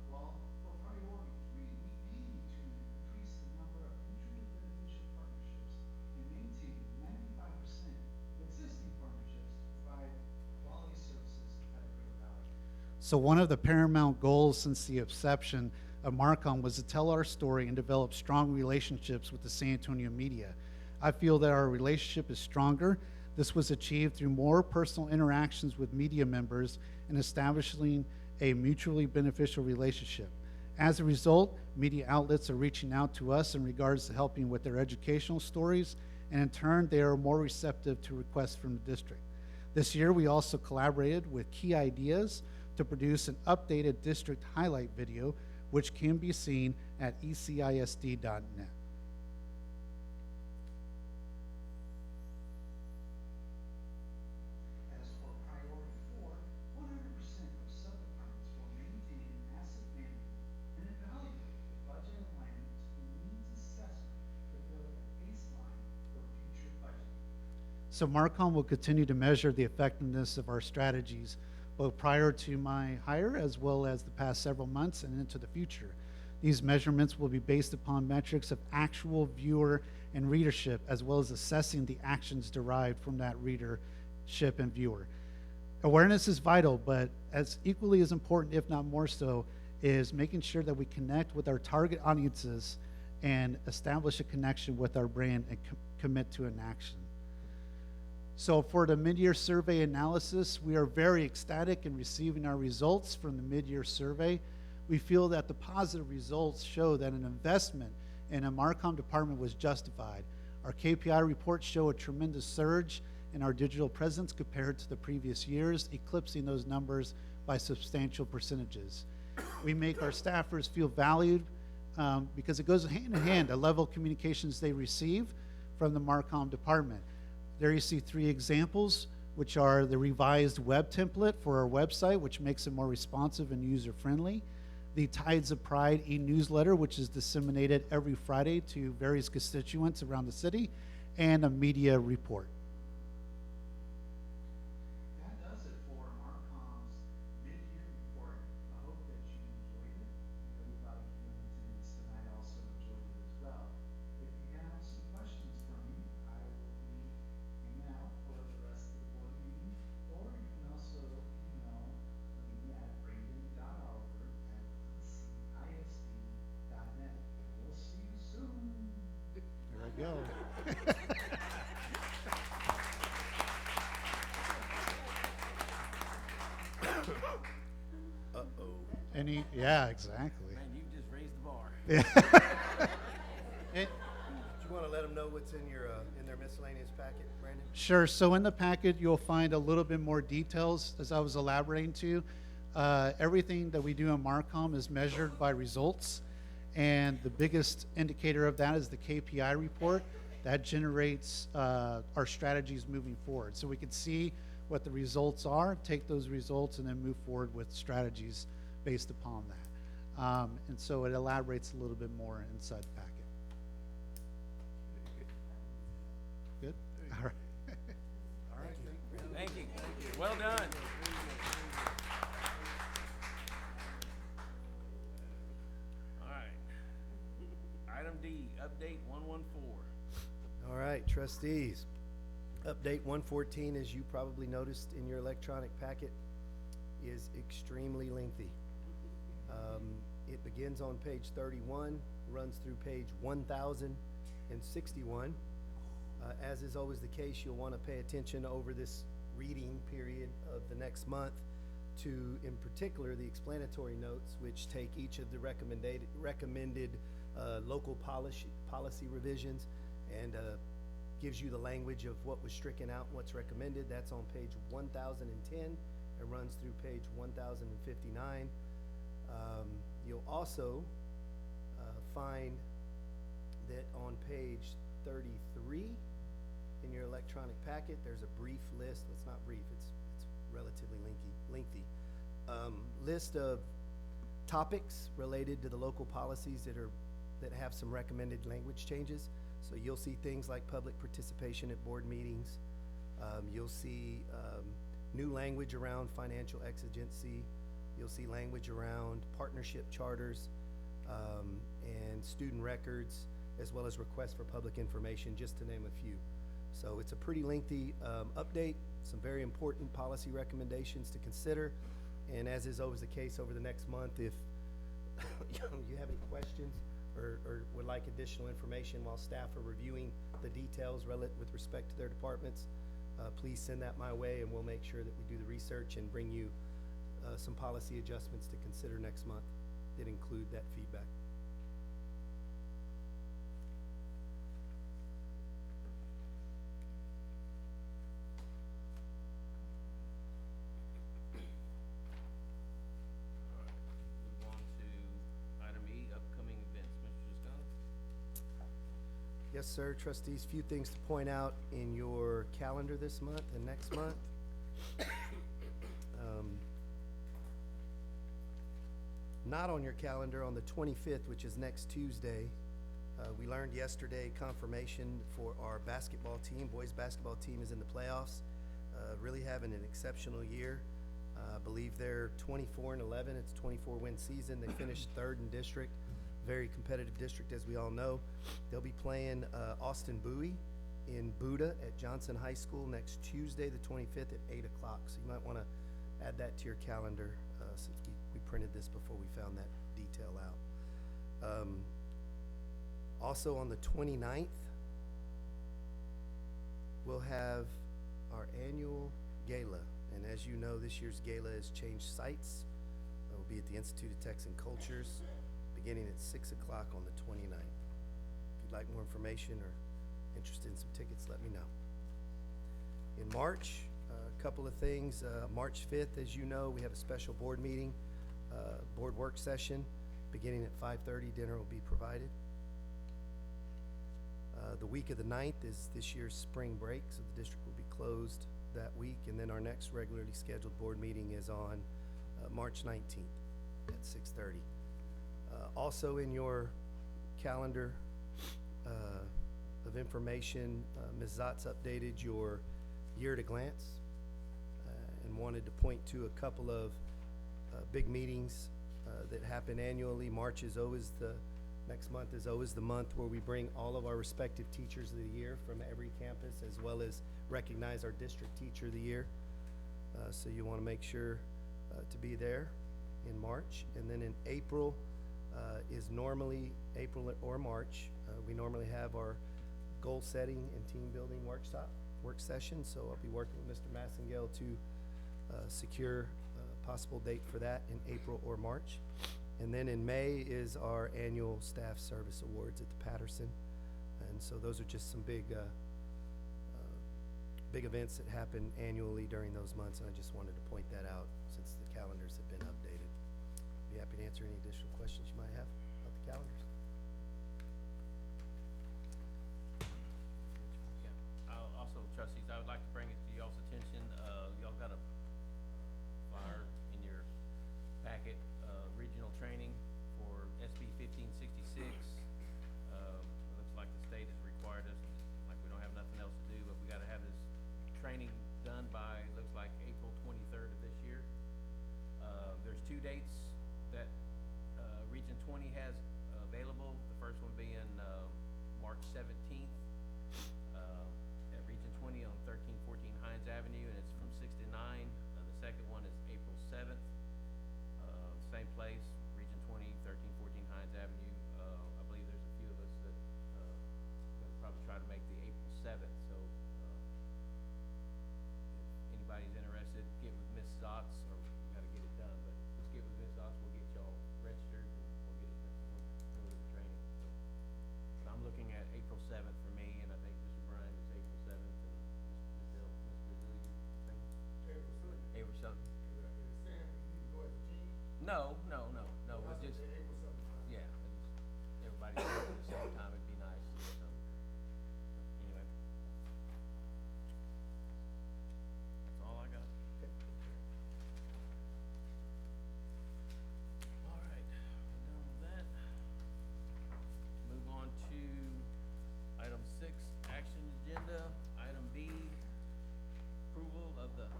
Well, for priority 3, we aim to increase the number of mutually beneficial partnerships and maintain 95% of existing partnerships to provide quality services at a great value. So one of the paramount goals since the inception of Marcom was to tell our story and develop strong relationships with the San Antonio media. I feel that our relationship is stronger. This was achieved through more personal interactions with media members and establishing a mutually beneficial relationship. As a result, media outlets are reaching out to us in regards to helping with their educational stories, and in turn, they are more receptive to requests from the district. This year, we also collaborated with Key Ideas to produce an updated district highlight video, which can be seen at ECISD.net. As for priority 4, 100% of sub-departments will maintain asset management and evaluate the budget alignment to the needs assessment to build a baseline for future budgeting. So Marcom will continue to measure the effectiveness of our strategies both prior to my hire as well as the past several months and into the future. These measurements will be based upon metrics of actual viewer and readership, as well as assessing the actions derived from that readership and viewer. Awareness is vital, but as equally as important, if not more so, is making sure that we connect with our target audiences and establish a connection with our brand and commit to an action. So for the mid-year survey analysis, we are very ecstatic in receiving our results from the mid-year survey. We feel that the positive results show that an investment in a Marcom department was justified. Our KPI reports show a tremendous surge in our digital presence compared to the previous years, eclipsing those numbers by substantial percentages. We make our staffers feel valued because it goes hand in hand, the level of communications they receive from the Marcom department. There you see 3 examples, which are the revised web template for our website, which makes it more responsive and user-friendly, the Tides of Pride e-newsletter, which is disseminated every Friday to various constituents around the city, and a MidYear Report. That does it for Marcom's mid-year report. I hope that you enjoyed it. Everybody here in attendance tonight also enjoyed it as well. If you have some questions for me, I will be hanging out for the rest of the board meeting, or you can also email me at brandon.oliver@ecisd.net. We'll see you soon. There we go. Uh-oh. Yeah, exactly. Man, you just raised the bar. Yeah. Do you want to let them know what's in their miscellaneous packet, Brandon? Sure. So in the packet, you'll find a little bit more details, as I was elaborating to. Everything that we do in Marcom is measured by results, and the biggest indicator of that is the KPI report. That generates our strategies moving forward. So we can see what the results are, take those results, and then move forward with strategies based upon that. And so it elaborates a little bit more inside the packet. Good? All right. All right. Thank you. Well done. All right. Item D, update 114. All right, trustees. Update 114, as you probably noticed in your electronic packet, is extremely lengthy. It begins on page 31, runs through page 1061. As is always the case, you'll want to pay attention over this reading period of the next month to, in particular, the explanatory notes, which take each of the recommended local policy revisions and gives you the language of what was stricken out and what's recommended. That's on page 1010 and runs through page 1059. You'll also find that on page 33 in your electronic packet, there's a brief list. It's not brief, it's relatively lengthy. List of topics related to the local policies that have some recommended language changes. So you'll see things like public participation at board meetings. You'll see new language around financial exigency. You'll see language around partnership charters and student records, as well as requests for public information, just to name a few. So it's a pretty lengthy update, some very important policy recommendations to consider. And as is always the case over the next month, if you have any questions or would like additional information while staff are reviewing the details with respect to their departments, please send that my way, and we'll make sure that we do the research and bring you some policy adjustments to consider next month that include that feedback. Move on to item E, upcoming events. Mr. Toscano? Yes, sir. Trustees, few things to point out in your calendar this month and next month. Not on your calendar, on the 25th, which is next Tuesday, we learned yesterday confirmation for our basketball team. Boys basketball team is in the playoffs, really having an exceptional year. I believe they're 24-11. It's a 24-win season. They finished third in district, very competitive district, as we all know. They'll be playing Austin Bowie in Buda at Johnson High School next Tuesday, the 25th at 8 o'clock. So you might want to add that to your calendar, since we printed this before we found that detail out. Also on the 29th, we'll have our annual gala. And as you know, this year's gala has changed sites. It will be at the Institute of Texan Cultures, beginning at 6 o'clock on the 29th. If you'd like more information or interested in some tickets, let me know. In March, a couple of things. March 5th, as you know, we have a special board meeting, board work session, beginning at 5:30. Dinner will be provided. The week of the 9th is this year's spring break, so the district will be closed that week. And then our next regularly scheduled board meeting is on March 19th at 6:30. Also in your calendar of information, Ms. Zotz updated your year at a glance and wanted to point to a couple of big meetings that happen annually. Next month is always the month where we bring all of our respective teachers of the year from every campus, as well as recognize our district teacher of the year. So you want to make sure to be there in March. And then in April is normally April or March. We normally have our goal setting and team building work session. So I'll be working with Mr. Massengale to secure a possible date for that in April or March. And then in May is our annual Staff Service Awards at the Patterson. And so those are just some big events that happen annually during those months, and I just wanted to point that out since the calendars have been updated. Be happy to answer any additional questions you might have about the calendars. Yeah. Also, trustees, I would like to bring it to y'all's attention. Y'all got a flyer in your packet, regional training for SB 1566. Looks like the state has required us, like we don't have nothing else to do, but we gotta have this training done by, looks like April 23rd of this year. There's two dates that Region 20 has available. The first one being March 17th at Region 20 on 1314 Hines Avenue, and it's from 6 to 9. The second one is April 7th, same place, Region 20, 1314 Hines Avenue. I believe there's a few of us that gonna probably try to make the April 7th. So if anybody's interested, get with Ms. Zotz, or we gotta get it done, but let's get with Ms. Zotz. We'll get y'all registered and we'll get it done. We'll do the training. So, but I'm looking at April 7th for me, and I think Mr. Bryan is April 7th, and Ms. Brazil, April 7th. No, it's just, yeah, everybody at the same time, it'd be nice, so, anyway. That's all I got. All right, we're done with that. Move on to item 6, action agenda. Item B, approval of the,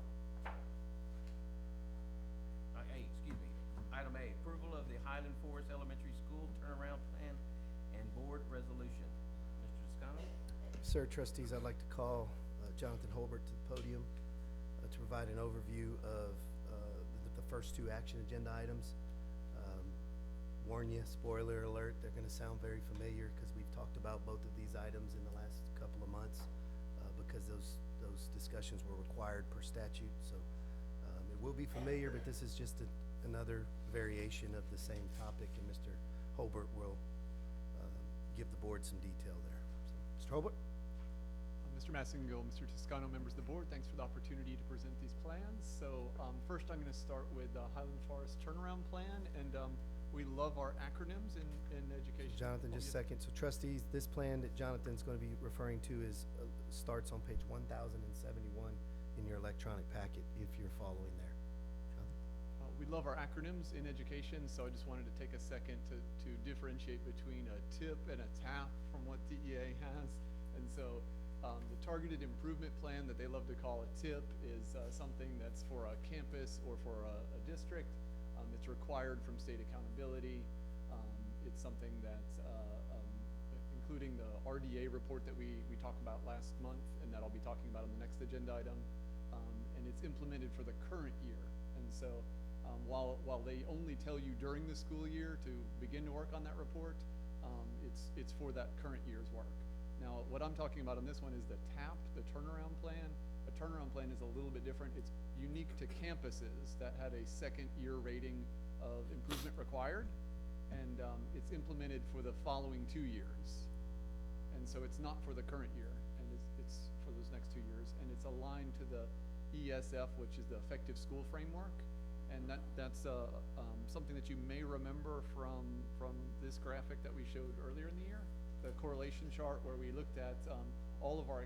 Item A, approval of the Highland Forest Elementary School turnaround plan and board resolution. Mr. Toscano? Sir, trustees, I'd like to call Jonathan Holbert to the podium to provide an overview of the first two action agenda items. Warn you, spoiler alert, they're going to sound very familiar because we've talked about both of these items in the last couple of months because those discussions were required per statute. So it will be familiar, but this is just another variation of the same topic, and Mr. Holbert will give the board some detail there. So, Mr. Holbert? Mr. Massingill, Mr. Toscano, members of the board, thanks for the opportunity to present these plans. So first I'm going to start with the Highland Forest Turnaround Plan, and we love our acronyms in education. Jonathan, just a second. So trustees, this plan that Jonathan's going to be referring to is starts on page 1071 in your electronic packet if you're following there. We love our acronyms in education, so I just wanted to take a second to differentiate between a TIP and a TAP from what DEA has. And so the Targeted Improvement Plan that they love to call a TIP is something that's for a campus or for a district. It's required from state accountability. It's something that's including the RDA report that we talked about last month and that I'll be talking about on the next agenda item. And it's implemented for the current year. And so while they only tell you during the school year to begin to work on that report, it's for that current year's work. Now, what I'm talking about on this one is the TAP, the turnaround plan. A turnaround plan is a little bit different. It's unique to campuses that had a second year rating of improvement required, and it's implemented for the following 2 years. And so it's not for the current year, and it's for those next 2 years, and it's aligned to the ESF, which is the Effective School Framework. And that's something that you may remember from this graphic that we showed earlier in the year. The correlation chart where we looked at all of our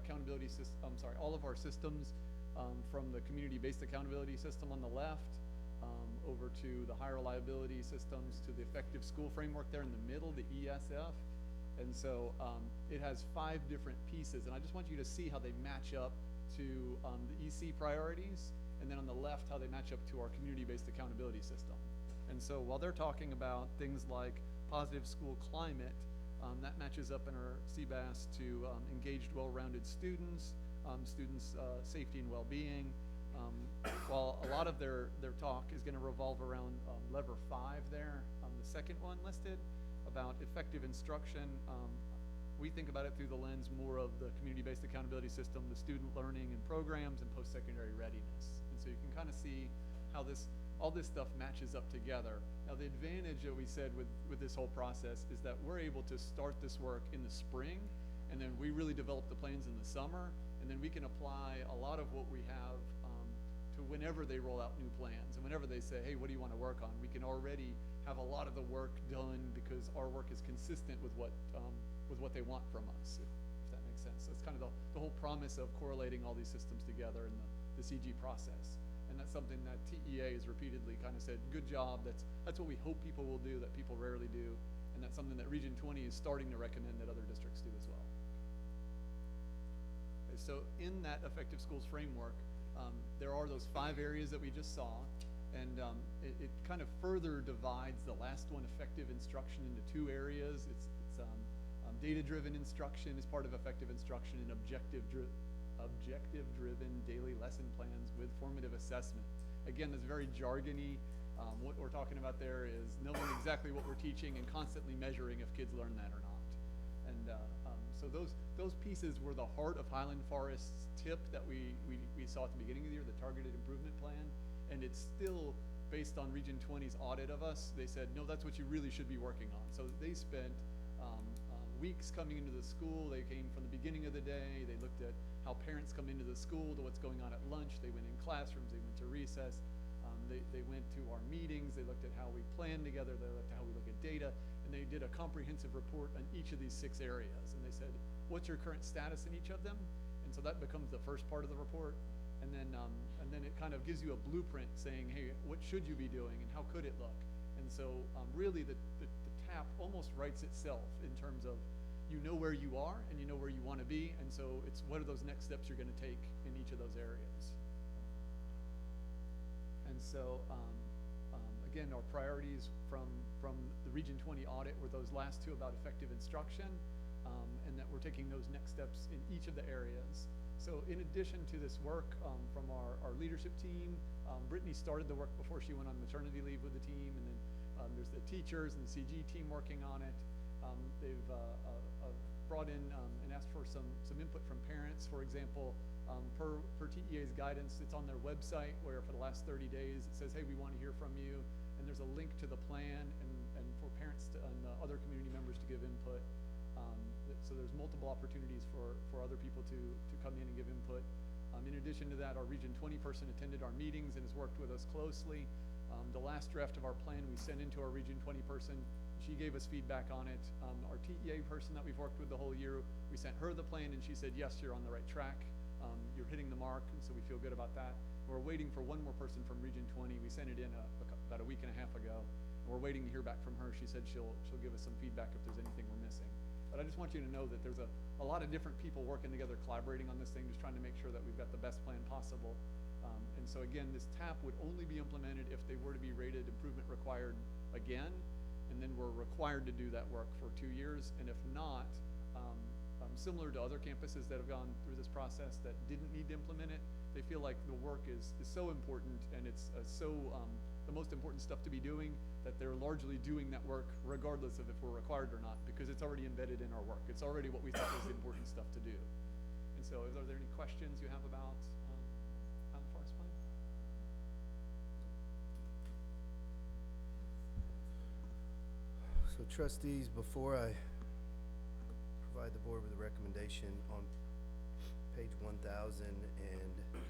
all of our systems from the community-based accountability system on the left over to the higher reliability systems to the effective school framework there in the middle, the ESF. And so it has 5 different pieces, and I just want you to see how they match up to the EC priorities, and then on the left how they match up to our community-based accountability system. And so while they're talking about things like positive school climate, that matches up in our CBAS to engaged, well-rounded students, safety and well-being. While a lot of their talk is going to revolve around lever 5 there, the second one listed about effective instruction, we think about it through the lens more of the community-based accountability system, the student learning and programs, and post-secondary readiness. And so you can kind of see how all this stuff matches up together. Now the advantage that we said with this whole process is that we're able to start this work in the spring, and then we really develop the plans in the summer, and then we can apply a lot of what we have to whenever they roll out new plans, and whenever they say, hey, what do you want to work on? We can already have a lot of the work done because our work is consistent with what they want from us, if that makes sense. So it's kind of the whole promise of correlating all these systems together in the CG process. And that's something that TEA has repeatedly kind of said, good job, that's what we hope people will do that people rarely do, and that's something that Region 20 is starting to recommend that other districts do as well. Okay, so in that effective schools framework, there are those 5 areas that we just saw, and it kind of further divides the last one, effective instruction, into 2 areas. It's data-driven instruction is part of effective instruction, and objective-driven daily lesson plans with formative assessment. Again, that's very jargony. What we're talking about there is knowing exactly what we're teaching and constantly measuring if kids learn that or not. And so those pieces were the heart of Highland Forest's TIP that we saw at the beginning of the year, the Targeted Improvement Plan. And it's still based on Region 20's audit of us. They said, no, that's what you really should be working on. So they spent weeks coming into the school. They came from the beginning of the day. They looked at how parents come into the school, to what's going on at lunch. They went in classrooms. They went to recess. They went to our meetings. They looked at how we plan together. They looked at how we look at data. And they did a comprehensive report on each of these 6 areas. And they said, what's your current status in each of them? And so that becomes the first part of the report. And then it kind of gives you a blueprint saying, hey, what should you be doing and how could it look? And so really the TAP almost writes itself in terms of you know where you are and you know where you want to be, and so it's what are those next steps you're going to take in each of those areas. And so again, our priorities from the Region 20 audit were those last 2 about effective instruction. and that we're taking those next steps in each of the areas. So in addition to this work from our leadership team, Brittany started the work before she went on maternity leave with the team, and then there's the teachers and the CG team working on it. They've brought in and asked for some input from parents. For example, per TEA's guidance, it's on their website where for the last 30 days it says, hey, we want to hear from you, and there's a link to the plan and for parents and other community members to give input. So there's multiple opportunities for other people to come in and give input. In addition to that, our Region 20 person attended our meetings and has worked with us closely. The last draft of our plan we sent into our Region 20 person. She gave us feedback on it. Our TEA person that we've worked with the whole year, we sent her the plan and she said, yes, you're on the right track. You're hitting the mark, and so we feel good about that. We're waiting for one more person from Region 20. We sent it in about a week and a half ago. And we're waiting to hear back from her. She said she'll give us some feedback if there's anything we're missing. But I just want you to know that there's a lot of different people working together, collaborating on this thing, just trying to make sure that we've got the best plan possible. And so again, this TAP would only be implemented if they were to be rated improvement required again, and then we're required to do that work for 2 years. And if not, similar to other campuses that have gone through this process that didn't need to implement it, they feel like the work is so important and it's the most important stuff to be doing, that they're largely doing that work regardless of if we're required or not, because it's already embedded in our work. It's already what we thought was the important stuff to do. And so are there any questions you have about Highland Forest Plan? So trustees, before I provide the board with a recommendation on page 1000 and it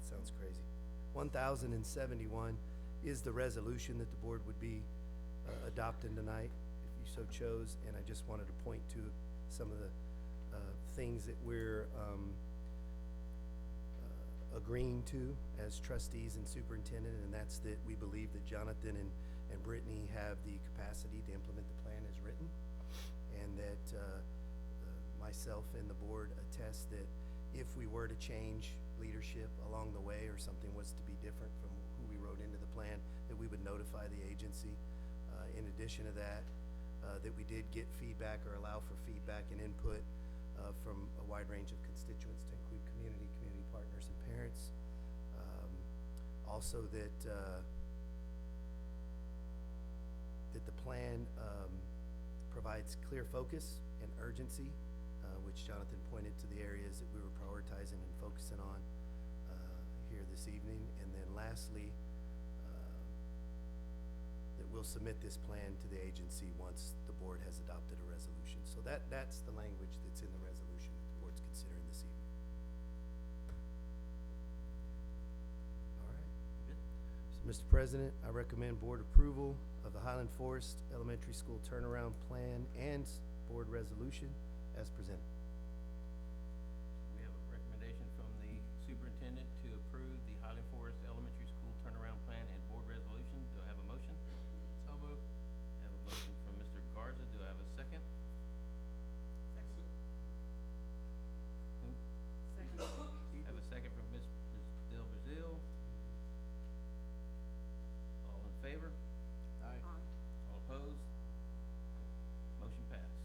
sounds crazy. 1071 is the resolution that the board would be adopting tonight if you so chose, and I just wanted to point to some of the things that we're agreeing to as trustees and superintendent, and that's that we believe that Jonathan and Brittany have the capacity to implement the plan as written, and that myself and the board attest that if we were to change leadership along the way or something was to be different from who we wrote into the plan, that we would notify the agency. In addition to that, that we did get feedback or allow for feedback and input from a wide range of constituents to include community partners and parents. Also that that the plan provides clear focus and urgency, which Jonathan pointed to the areas that we were prioritizing and focusing on here this evening. And then lastly, that we'll submit this plan to the agency once the board has adopted a resolution. So that's the language that's in the resolution that the board's considering this evening. All right. Good. So, Mr. President, I recommend board approval of the Highland Forest Elementary School turnaround plan and board resolution as presented. We have a recommendation from the superintendent to approve the Highland Forest Elementary School turnaround plan and board resolution. Do I have a motion? So moved. I have a motion from Mr. Garza. Do I have a second? Second. I have a second from Ms. Del Brazil. All in favor? Aye. All opposed? Motion passed.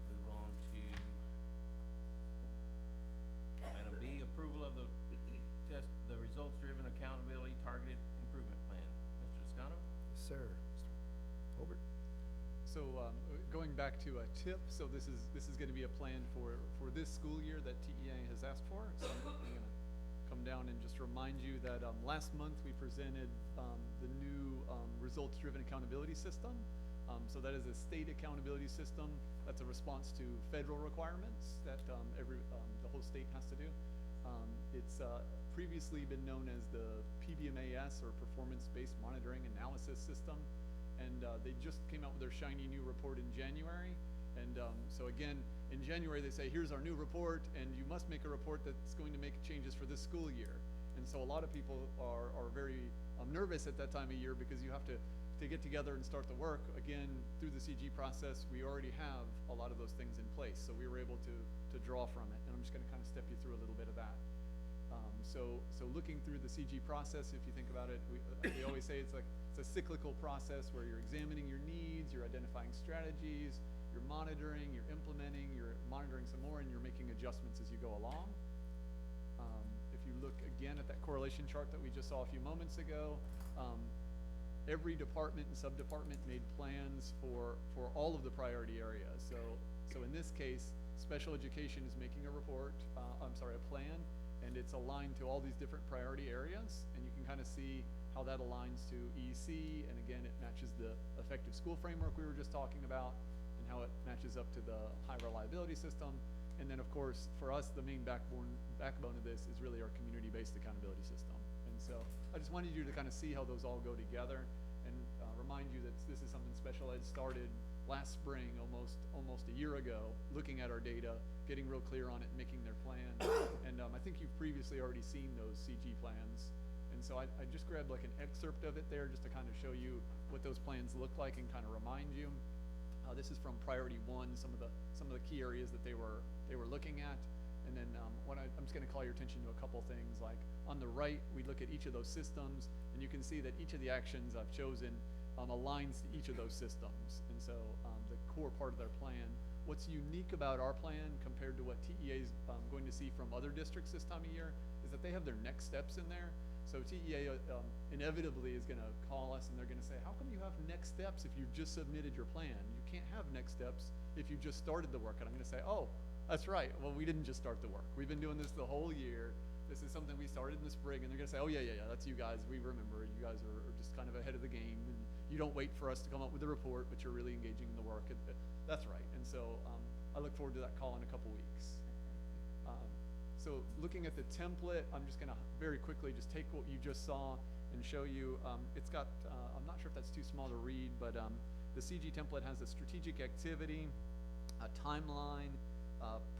Move on to item B, approval of the results-driven accountability targeted improvement plan. Mr. Toscano? Yes, sir. Mr. Holbert? So going back to a TIP, so this is going to be a plan for this school year that TEA has asked for. So I'm going to come down and just remind you that last month we presented the new results-driven accountability system. So that is a state accountability system that's a response to federal requirements that the whole state has to do. It's previously been known as the PBMAS, or Performance-Based Monitoring Analysis System, and they just came out with their shiny new report in January. And so again, in January they say, here's our new report, and you must make a report that's going to make changes for this school year. And so a lot of people are very nervous at that time of year, because you have to get together and start the work. Again, through the CG process, we already have a lot of those things in place, so we were able to draw from it. And I'm just going to kind of step you through a little bit of that. So looking through the CG process, if you think about it, we always say it's a cyclical process where you're examining your needs, you're identifying strategies, you're monitoring, you're implementing, you're monitoring some more, and you're making adjustments as you go along. If you look again at that correlation chart that we just saw a few moments ago, every department and sub-department made plans for all of the priority areas. So in this case, special education is making a plan, and it's aligned to all these different priority areas, and you can kind of see how that aligns to EC, and again, it matches the effective school framework we were just talking about, and how it matches up to the high reliability system. And then, of course, for us, the main backbone of this is really our community-based accountability system. And so I just wanted you to kind of see how those all go together, and remind you that this is something special ed started last spring, almost a year ago, looking at our data, getting real clear on it, making their plan. And I think you've previously already seen those CG plans. And so I just grabbed like an excerpt of it there just to kind of show you what those plans look like and kind of remind you. This is from Priority 1, some of the key areas that they were looking at. And then I'm just going to call your attention to a couple things. Like on the right, we look at each of those systems, and you can see that each of the actions I've chosen aligns to each of those systems. And so the core part of their plan. What's unique about our plan compared to what TEA is going to see from other districts this time of year is that they have their next steps in there. So TEA inevitably is going to call us, and they're going to say, how come you have next steps if you've just submitted your plan? You can't have next steps if you just started the work. And I'm going to say, oh, that's right. Well, we didn't just start the work. We've been doing this the whole year. This is something we started in the spring. And they're going to say, oh, yeah, that's you guys. We remember. You guys are just kind of ahead of the game. And you don't wait for us to come up with a report, but you're really engaging in the work. And that's right. And so I look forward to that call in a couple weeks. So looking at the template, I'm just going to very quickly just take what you just saw and show you. It's got, I'm not sure if that's too small to read, but the CG template has a strategic activity, a timeline,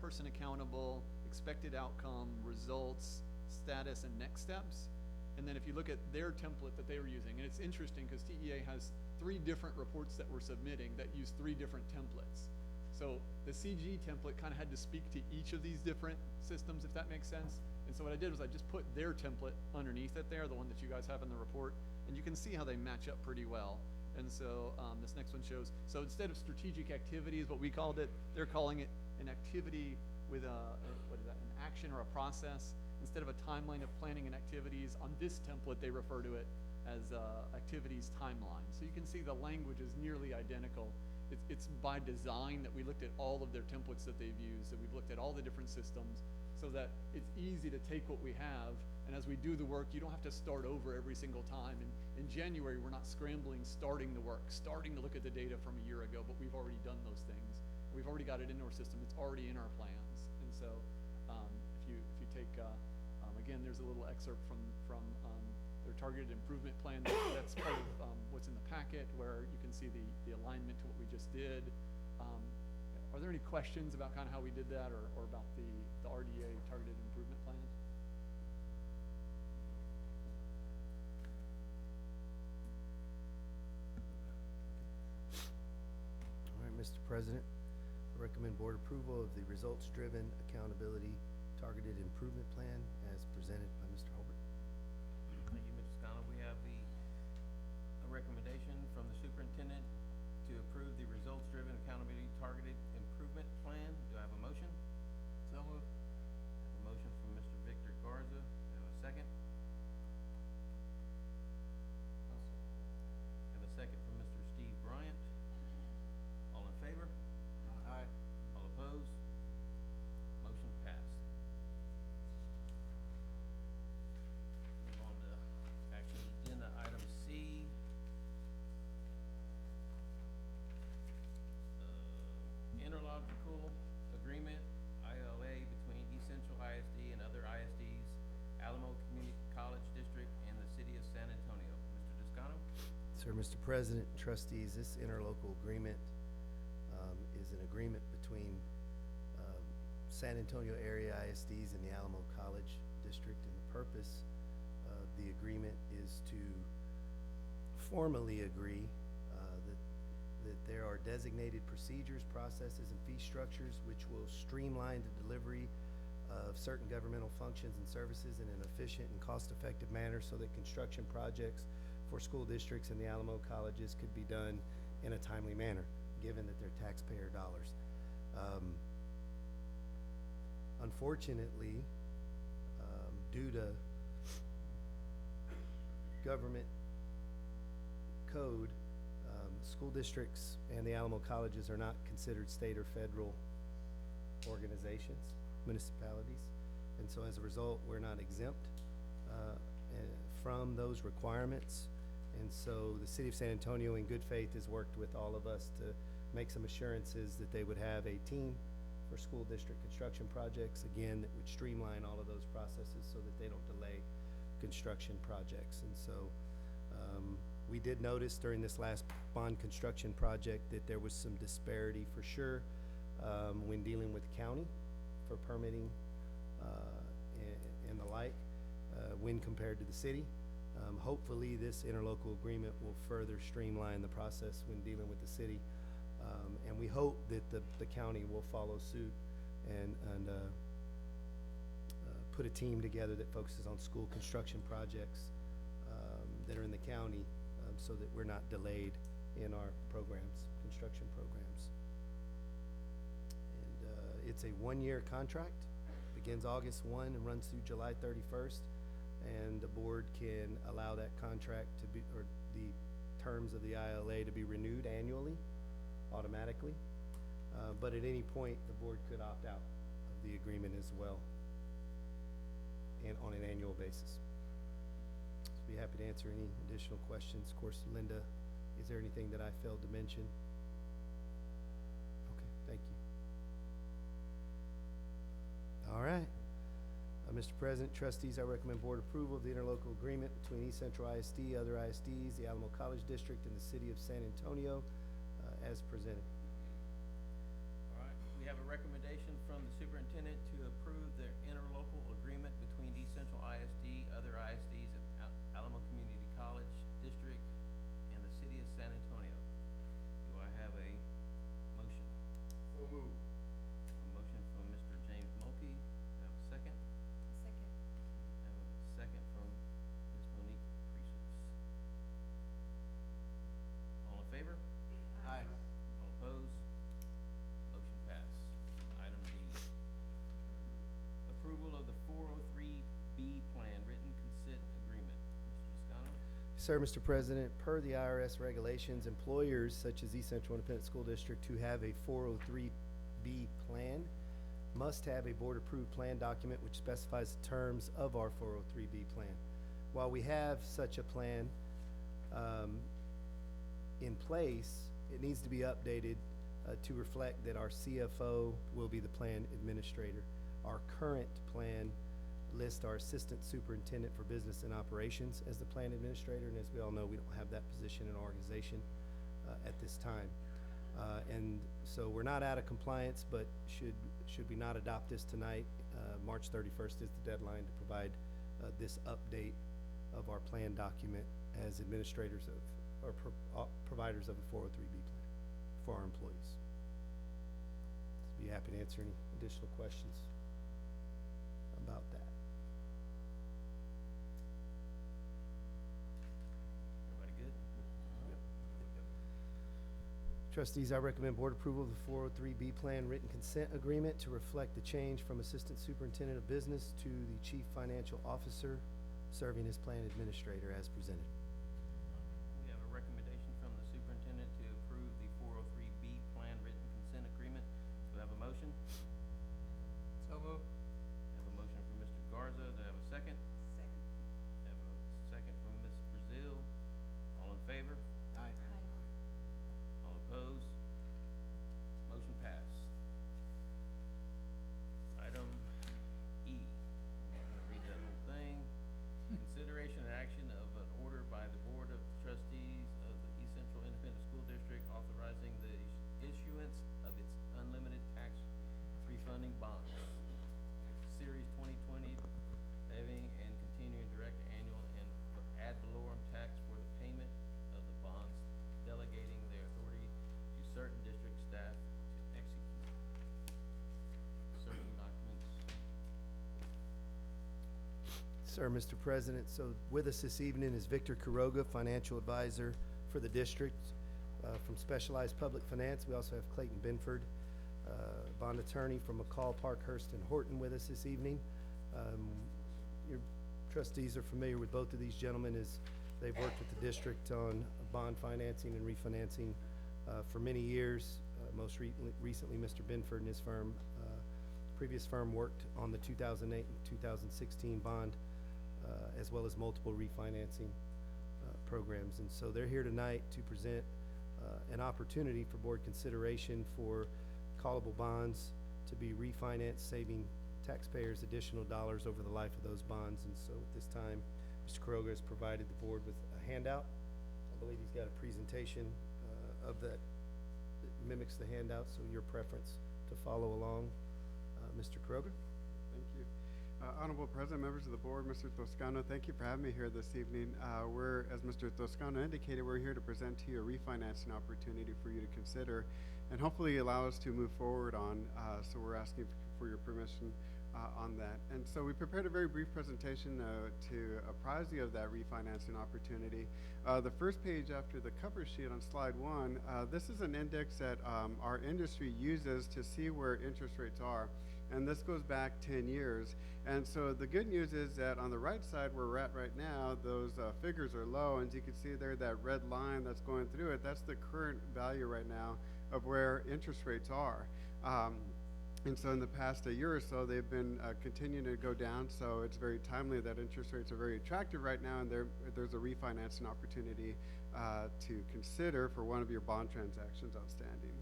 person accountable, expected outcome, results, status, and next steps. And then if you look at their template that they were using, and it's interesting because TEA has 3 different reports that we're submitting that use 3 different templates. So the CG template kind of had to speak to each of these different systems, if that makes sense. And so what I did was I just put their template underneath it there, the one that you guys have in the report, and you can see how they match up pretty well. And so this next one shows, so instead of strategic activity is what we called it, they're calling it an activity with an action or a process. Instead of a timeline of planning and activities, on this template they refer to it as activities timeline. So you can see the language is nearly identical. It's by design that we looked at all of their templates that they've used, and we've looked at all the different systems so that it's easy to take what we have, and as we do the work, you don't have to start over every single time. And in January, we're not scrambling, starting the work, starting to look at the data from a year ago, but we've already done those things. We've already got it into our system. It's already in our plans. And so if you take, again, there's a little excerpt from their targeted improvement plan. That's part of what's in the packet, where you can see the alignment to what we just did. Are there any questions about kind of how we did that, or about the RDA targeted improvement plan? All right, Mr. President, I recommend board approval of the results-driven accountability targeted improvement plan as presented by Mr. Holbert. Thank you, Mr. Scannell. We have a recommendation from the superintendent to approve the results-driven accountability targeted improvement plan. Do I have a motion? So moved. I have a motion from Mr. Victor Garza. Do I have a second? I have a second from Mr. Steve Bryant. All in favor? Aye. All opposed? Motion passed. Move on to action agenda item C. Interlogical agreement, ILA, between East Central ISD and other ISDs, Alamo Community College District, and the City of San Antonio. Mr. Toscano? Sir, Mr. President, trustees, this interlocal agreement is an agreement between San Antonio area ISDs and the Alamo College District, and the purpose of the agreement is to formally agree that there are designated procedures, processes, and fee structures which will streamline the delivery of certain governmental functions and services in an efficient and cost-effective manner so that construction projects for school districts and the Alamo colleges could be done in a timely manner, given that they're taxpayer dollars. Unfortunately, due to government code, school districts and the Alamo colleges are not considered state or federal organizations, municipalities. And so as a result, we're not exempt from those requirements. And so the city of San Antonio in good faith has worked with all of us to make some assurances that they would have a team for school district construction projects, again, that would streamline all of those processes so that they don't delay construction projects. And so we did notice during this last bond construction project that there was some disparity for sure when dealing with the county for permitting and the like when compared to the city. Hopefully this interlocal agreement will further streamline the process when dealing with the city. And we hope that the county will follow suit and put a team together that focuses on school construction projects that are in the county so that we're not delayed in our programs, construction programs. And it's a one-year contract, begins August 1 and runs through July 31st. And the board can allow that contract to be, or the terms of the ILA to be renewed annually, automatically. But at any point, the board could opt out of the agreement as well, and on an annual basis. So be happy to answer any additional questions. Of course, Linda, is there anything that I failed to mention? Okay, thank you. All right. Mr. President, trustees, I recommend board approval of the interlocal agreement between East Central ISD, other ISDs, the Alamo College District, and the City of San Antonio as presented. All right, we have a recommendation from the superintendent to approve the interlocal agreement between East Central ISD, other ISDs, and Alamo Community College District, and the City of San Antonio. Do I have a motion? So moved. A motion from Mr. James Mulkey. Do I have a second? Second. Have a second from Ms. Monique Priestley. All in favor? Aye. All opposed? Motion passed. Item D. Approval of the 403B plan written consent agreement. Mr. Toscano? Sir, Mr. President, per the IRS regulations, employers such as East Central Independent School District who have a 403B plan must have a board-approved plan document which specifies the terms of our 403B plan. While we have such a plan in place, it needs to be updated to reflect that our CFO will be the plan administrator. Our current plan lists our assistant superintendent for business and operations as the plan administrator, and as we all know, we don't have that position in our organization at this time. And so we're not out of compliance, but should we not adopt this tonight, March 31st is the deadline to provide this update of our plan document as administrators of, or providers of a 403B plan for our employees. Be happy to answer any additional questions about that. Everybody good? Trustees, I recommend board approval of the 403B plan written consent agreement to reflect the change from Assistant Superintendent of Business to the Chief Financial Officer serving as plan administrator as presented. We have a recommendation from the superintendent to approve the 403B plan written consent agreement. Do I have a motion? So moved. I have a motion from Mr. Garza. Do I have a second? Second. I have a second from Ms. Brazil. All in favor? Aye. All opposed? Motion passed. Item E. I'm gonna read that whole thing. Consideration and action of an order by sir, Mr. President. So with us this evening is Victor Quiroga, Financial Advisor for the district. From Specialized Public Finance, we also have Clayton Binford, Bond Attorney from McCall, Parkhurst, and Horton with us this evening. Your trustees are familiar with both of these gentlemen as they've worked with the district on bond financing and refinancing for many years. Most recently, Mr. Binford and his firm, previous firm, worked on the 2008 and 2016 bond, as well as multiple refinancing programs. And so they're here tonight to present an opportunity for board consideration for callable bonds to be refinanced, saving taxpayers additional dollars over the life of those bonds. And so at this time, Mr. Quiroga has provided the board with a handout. I believe he's got a presentation of that mimics the handout, so your preference to follow along. Mr. Quiroga. Thank you. Honorable President, members of the board, Mr. Toscano, thank you for having me here this evening. As Mr. Toscano indicated, we're here to present to you a refinancing opportunity for you to consider and hopefully allow us to move forward on. So we're asking for your permission on that. And so we prepared a very brief presentation to apprise you of that refinancing opportunity. The first page after the cover sheet on slide 1, this is an index that our industry uses to see where interest rates are. And this goes back 10 years. And so the good news is that on the right side where we're at right now, those figures are low. And as you can see there, that red line that's going through it, that's the current value right now of where interest rates are. And so in the past year or so, they've been continuing to go down. So it's very timely that interest rates are very attractive right now, and there's a refinancing opportunity to consider for one of your bond transactions outstanding.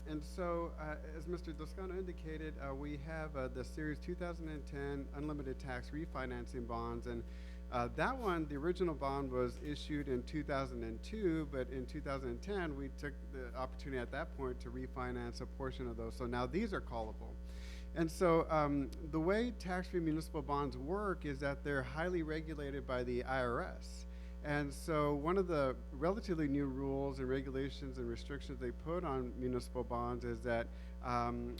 And so, as Mr. Toscano indicated, we have the Series 2010 Unlimited Tax Refinancing Bonds, and that one, the original bond was issued in 2002, but in 2010, we took the opportunity at that point to refinance a portion of those. So now these are callable. And so the way tax-free municipal bonds work is that they're highly regulated by the IRS. And so one of the relatively new rules and regulations and restrictions they put on municipal bonds is that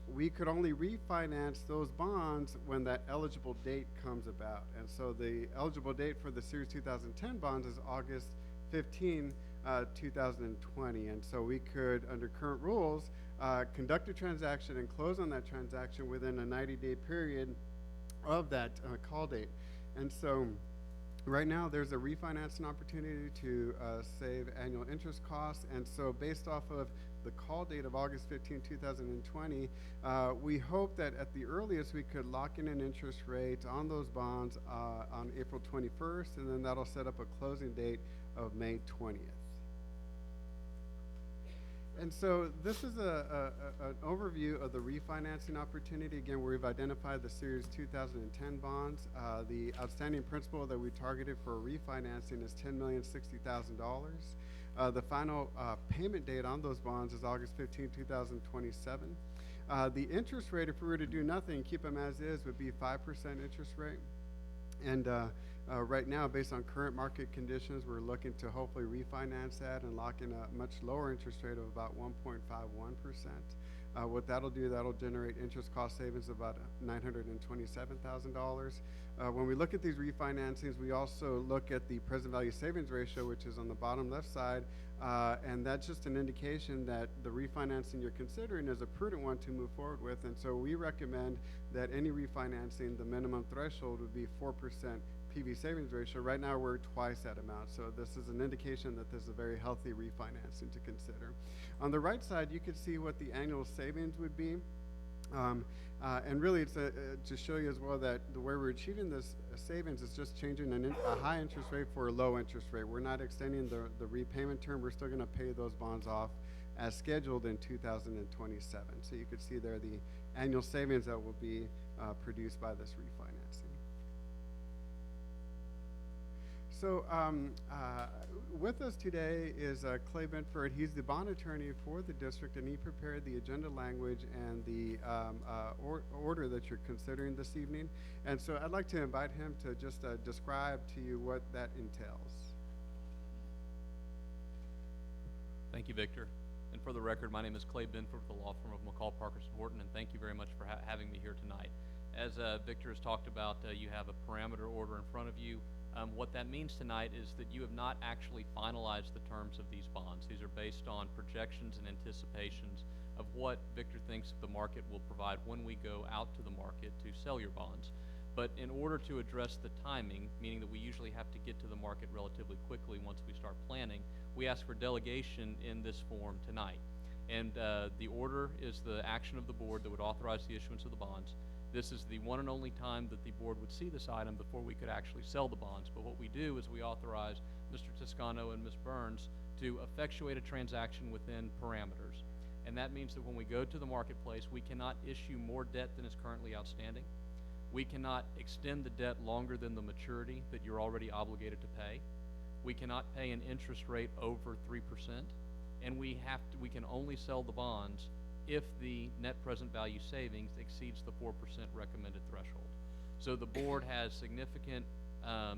we could only refinance those bonds when that eligible date comes about. And so the eligible date for the Series 2010 bonds is August 15, 2020. And so we could, under current rules, conduct a transaction and close on that transaction within a 90-day period of that call date. And so right now, there's a refinancing opportunity to save annual interest costs, and so based off of the call date of August 15, 2020, we hope that at the earliest we could lock in an interest rate on those bonds on April 21st, and then that'll set up a closing date of May 20th. And so this is an overview of the refinancing opportunity. Again, we've identified the Series 2010 bonds. The outstanding principal that we targeted for refinancing is $10,060,000. The final payment date on those bonds is August 15, 2027. The interest rate, if we were to do nothing, keep them as is, would be 5% interest rate. And right now, based on current market conditions, we're looking to hopefully refinance that and lock in a much lower interest rate of about 1.51%. What that'll do, that'll generate interest cost savings of about $927,000. When we look at these refinancings, we also look at the present value savings ratio, which is on the bottom left side, and that's just an indication that the refinancing you're considering is a prudent one to move forward with. And so we recommend that any refinancing, the minimum threshold would be 4% PV savings ratio. Right now we're twice that amount, so this is an indication that this is a very healthy refinancing to consider. On the right side, you can see what the annual savings would be. And really, it's to show you as well that the way we're achieving this savings is just changing a high interest rate for a low interest rate. We're not extending the repayment term. We're still going to pay those bonds off as scheduled in 2027. So you could see there the annual savings that will be produced by this refinancing. So with us today is Clay Benford. He's the bond attorney for the district, and he prepared the agenda language and the order that you're considering this evening. And so I'd like to invite him to just describe to you what that entails. Thank you, Victor. And for the record, my name is Clay Benford with the law firm of McCall, Parkhurst, and Horton, and thank you very much for having me here tonight. As Victor has talked about, you have a parameter order in front of you. What that means tonight is that you have not actually finalized the terms of these bonds. These are based on projections and anticipations of what Victor thinks the market will provide when we go out to the market to sell your bonds. But in order to address the timing, meaning that we usually have to get to the market relatively quickly once we start planning, we ask for delegation in this form tonight. And the order is the action of the board that would authorize the issuance of the bonds. This is the one and only time that the board would see this item before we could actually sell the bonds. But what we do is we authorize Mr. Toscano and Ms. Burns to effectuate a transaction within parameters. And that means that when we go to the marketplace, we cannot issue more debt than is currently outstanding. We cannot extend the debt longer than the maturity that you're already obligated to pay. We cannot pay an interest rate over 3%. And we can only sell the bonds if the net present value savings exceeds the 4% recommended threshold. So the board has significant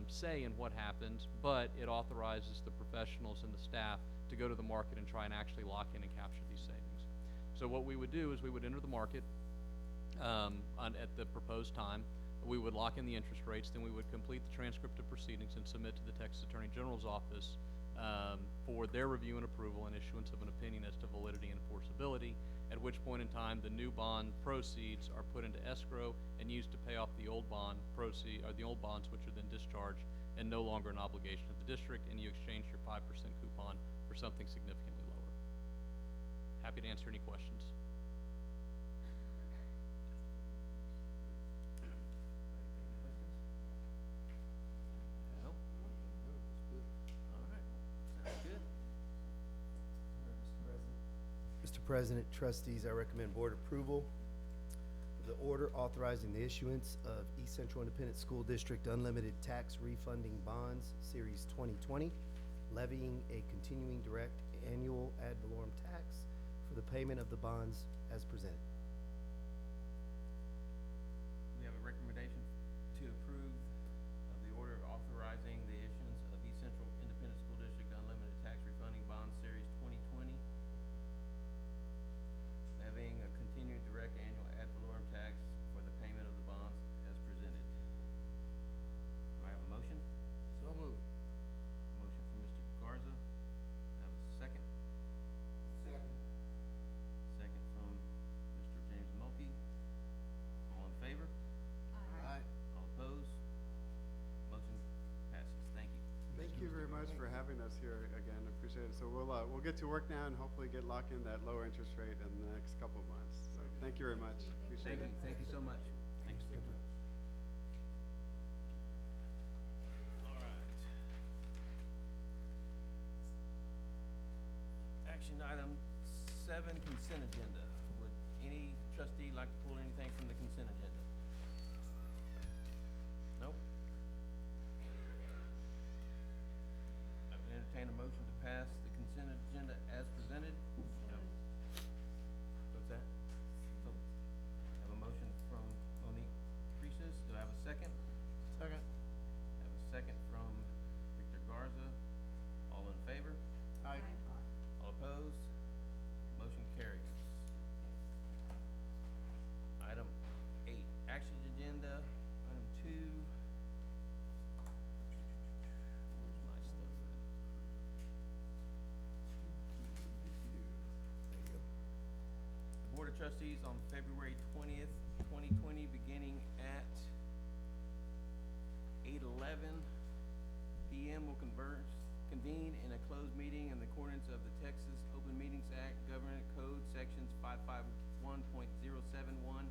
say in what happens, but it authorizes the professionals and the staff to go to the market and try and actually lock in and capture these savings. So what we would do is we would enter the market at the proposed time. We would lock in the interest rates, then we would complete the transcript of proceedings and submit to the Texas Attorney General's office for their review and approval and issuance of an opinion as to validity and enforceability, at which point in time the new bond proceeds are put into escrow and used to pay off the old bond the old bonds, which are then discharged and no longer an obligation of the district, and you exchange your 5% coupon for something significantly lower. Happy to answer any questions. Mr. President, trustees, I recommend board approval of the order authorizing the issuance of East Central Independent School District Unlimited Tax Refunding Bonds, Series 2020, levying a continuing direct annual ad valorem tax for the payment of the bonds as presented. We have a recommendation to approve of the order authorizing the issuance of East Central Independent School District Unlimited Tax Refunding Bonds Series 2020, levying a continuing direct annual ad valorem tax for the payment of the bonds as presented. Do I have a motion? So moved. Motion from Mr. Garza. Do I have a second? Second. Second from Mr. James Mulkey. All in favor? Aye. All opposed? Motion passes. Thank you. Thank you very much for having us here again. I appreciate it. So we'll get to work now and hopefully get locked in that lower interest rate in the next couple of months. So thank you very much. Appreciate it. Thank you so much. Thanks. All right. Action item 7, consent agenda. Would any trustee like to pull anything from the consent agenda? Nope. I would entertain a motion to pass the consent agenda as presented. What's that? So, I have a motion from Monique Priestess. Do I have a second? Second. I have a second from Victor Garza. All in favor? Aye. All opposed? Motion carries. Item 8, action agenda. Item 2. Where's my stuff at? The Board of Trustees on February 20th, 2020, beginning at 8:11 p.m. will convene in a closed meeting in accordance of the Texas Open Meetings Act, Government Code, Sections 551.071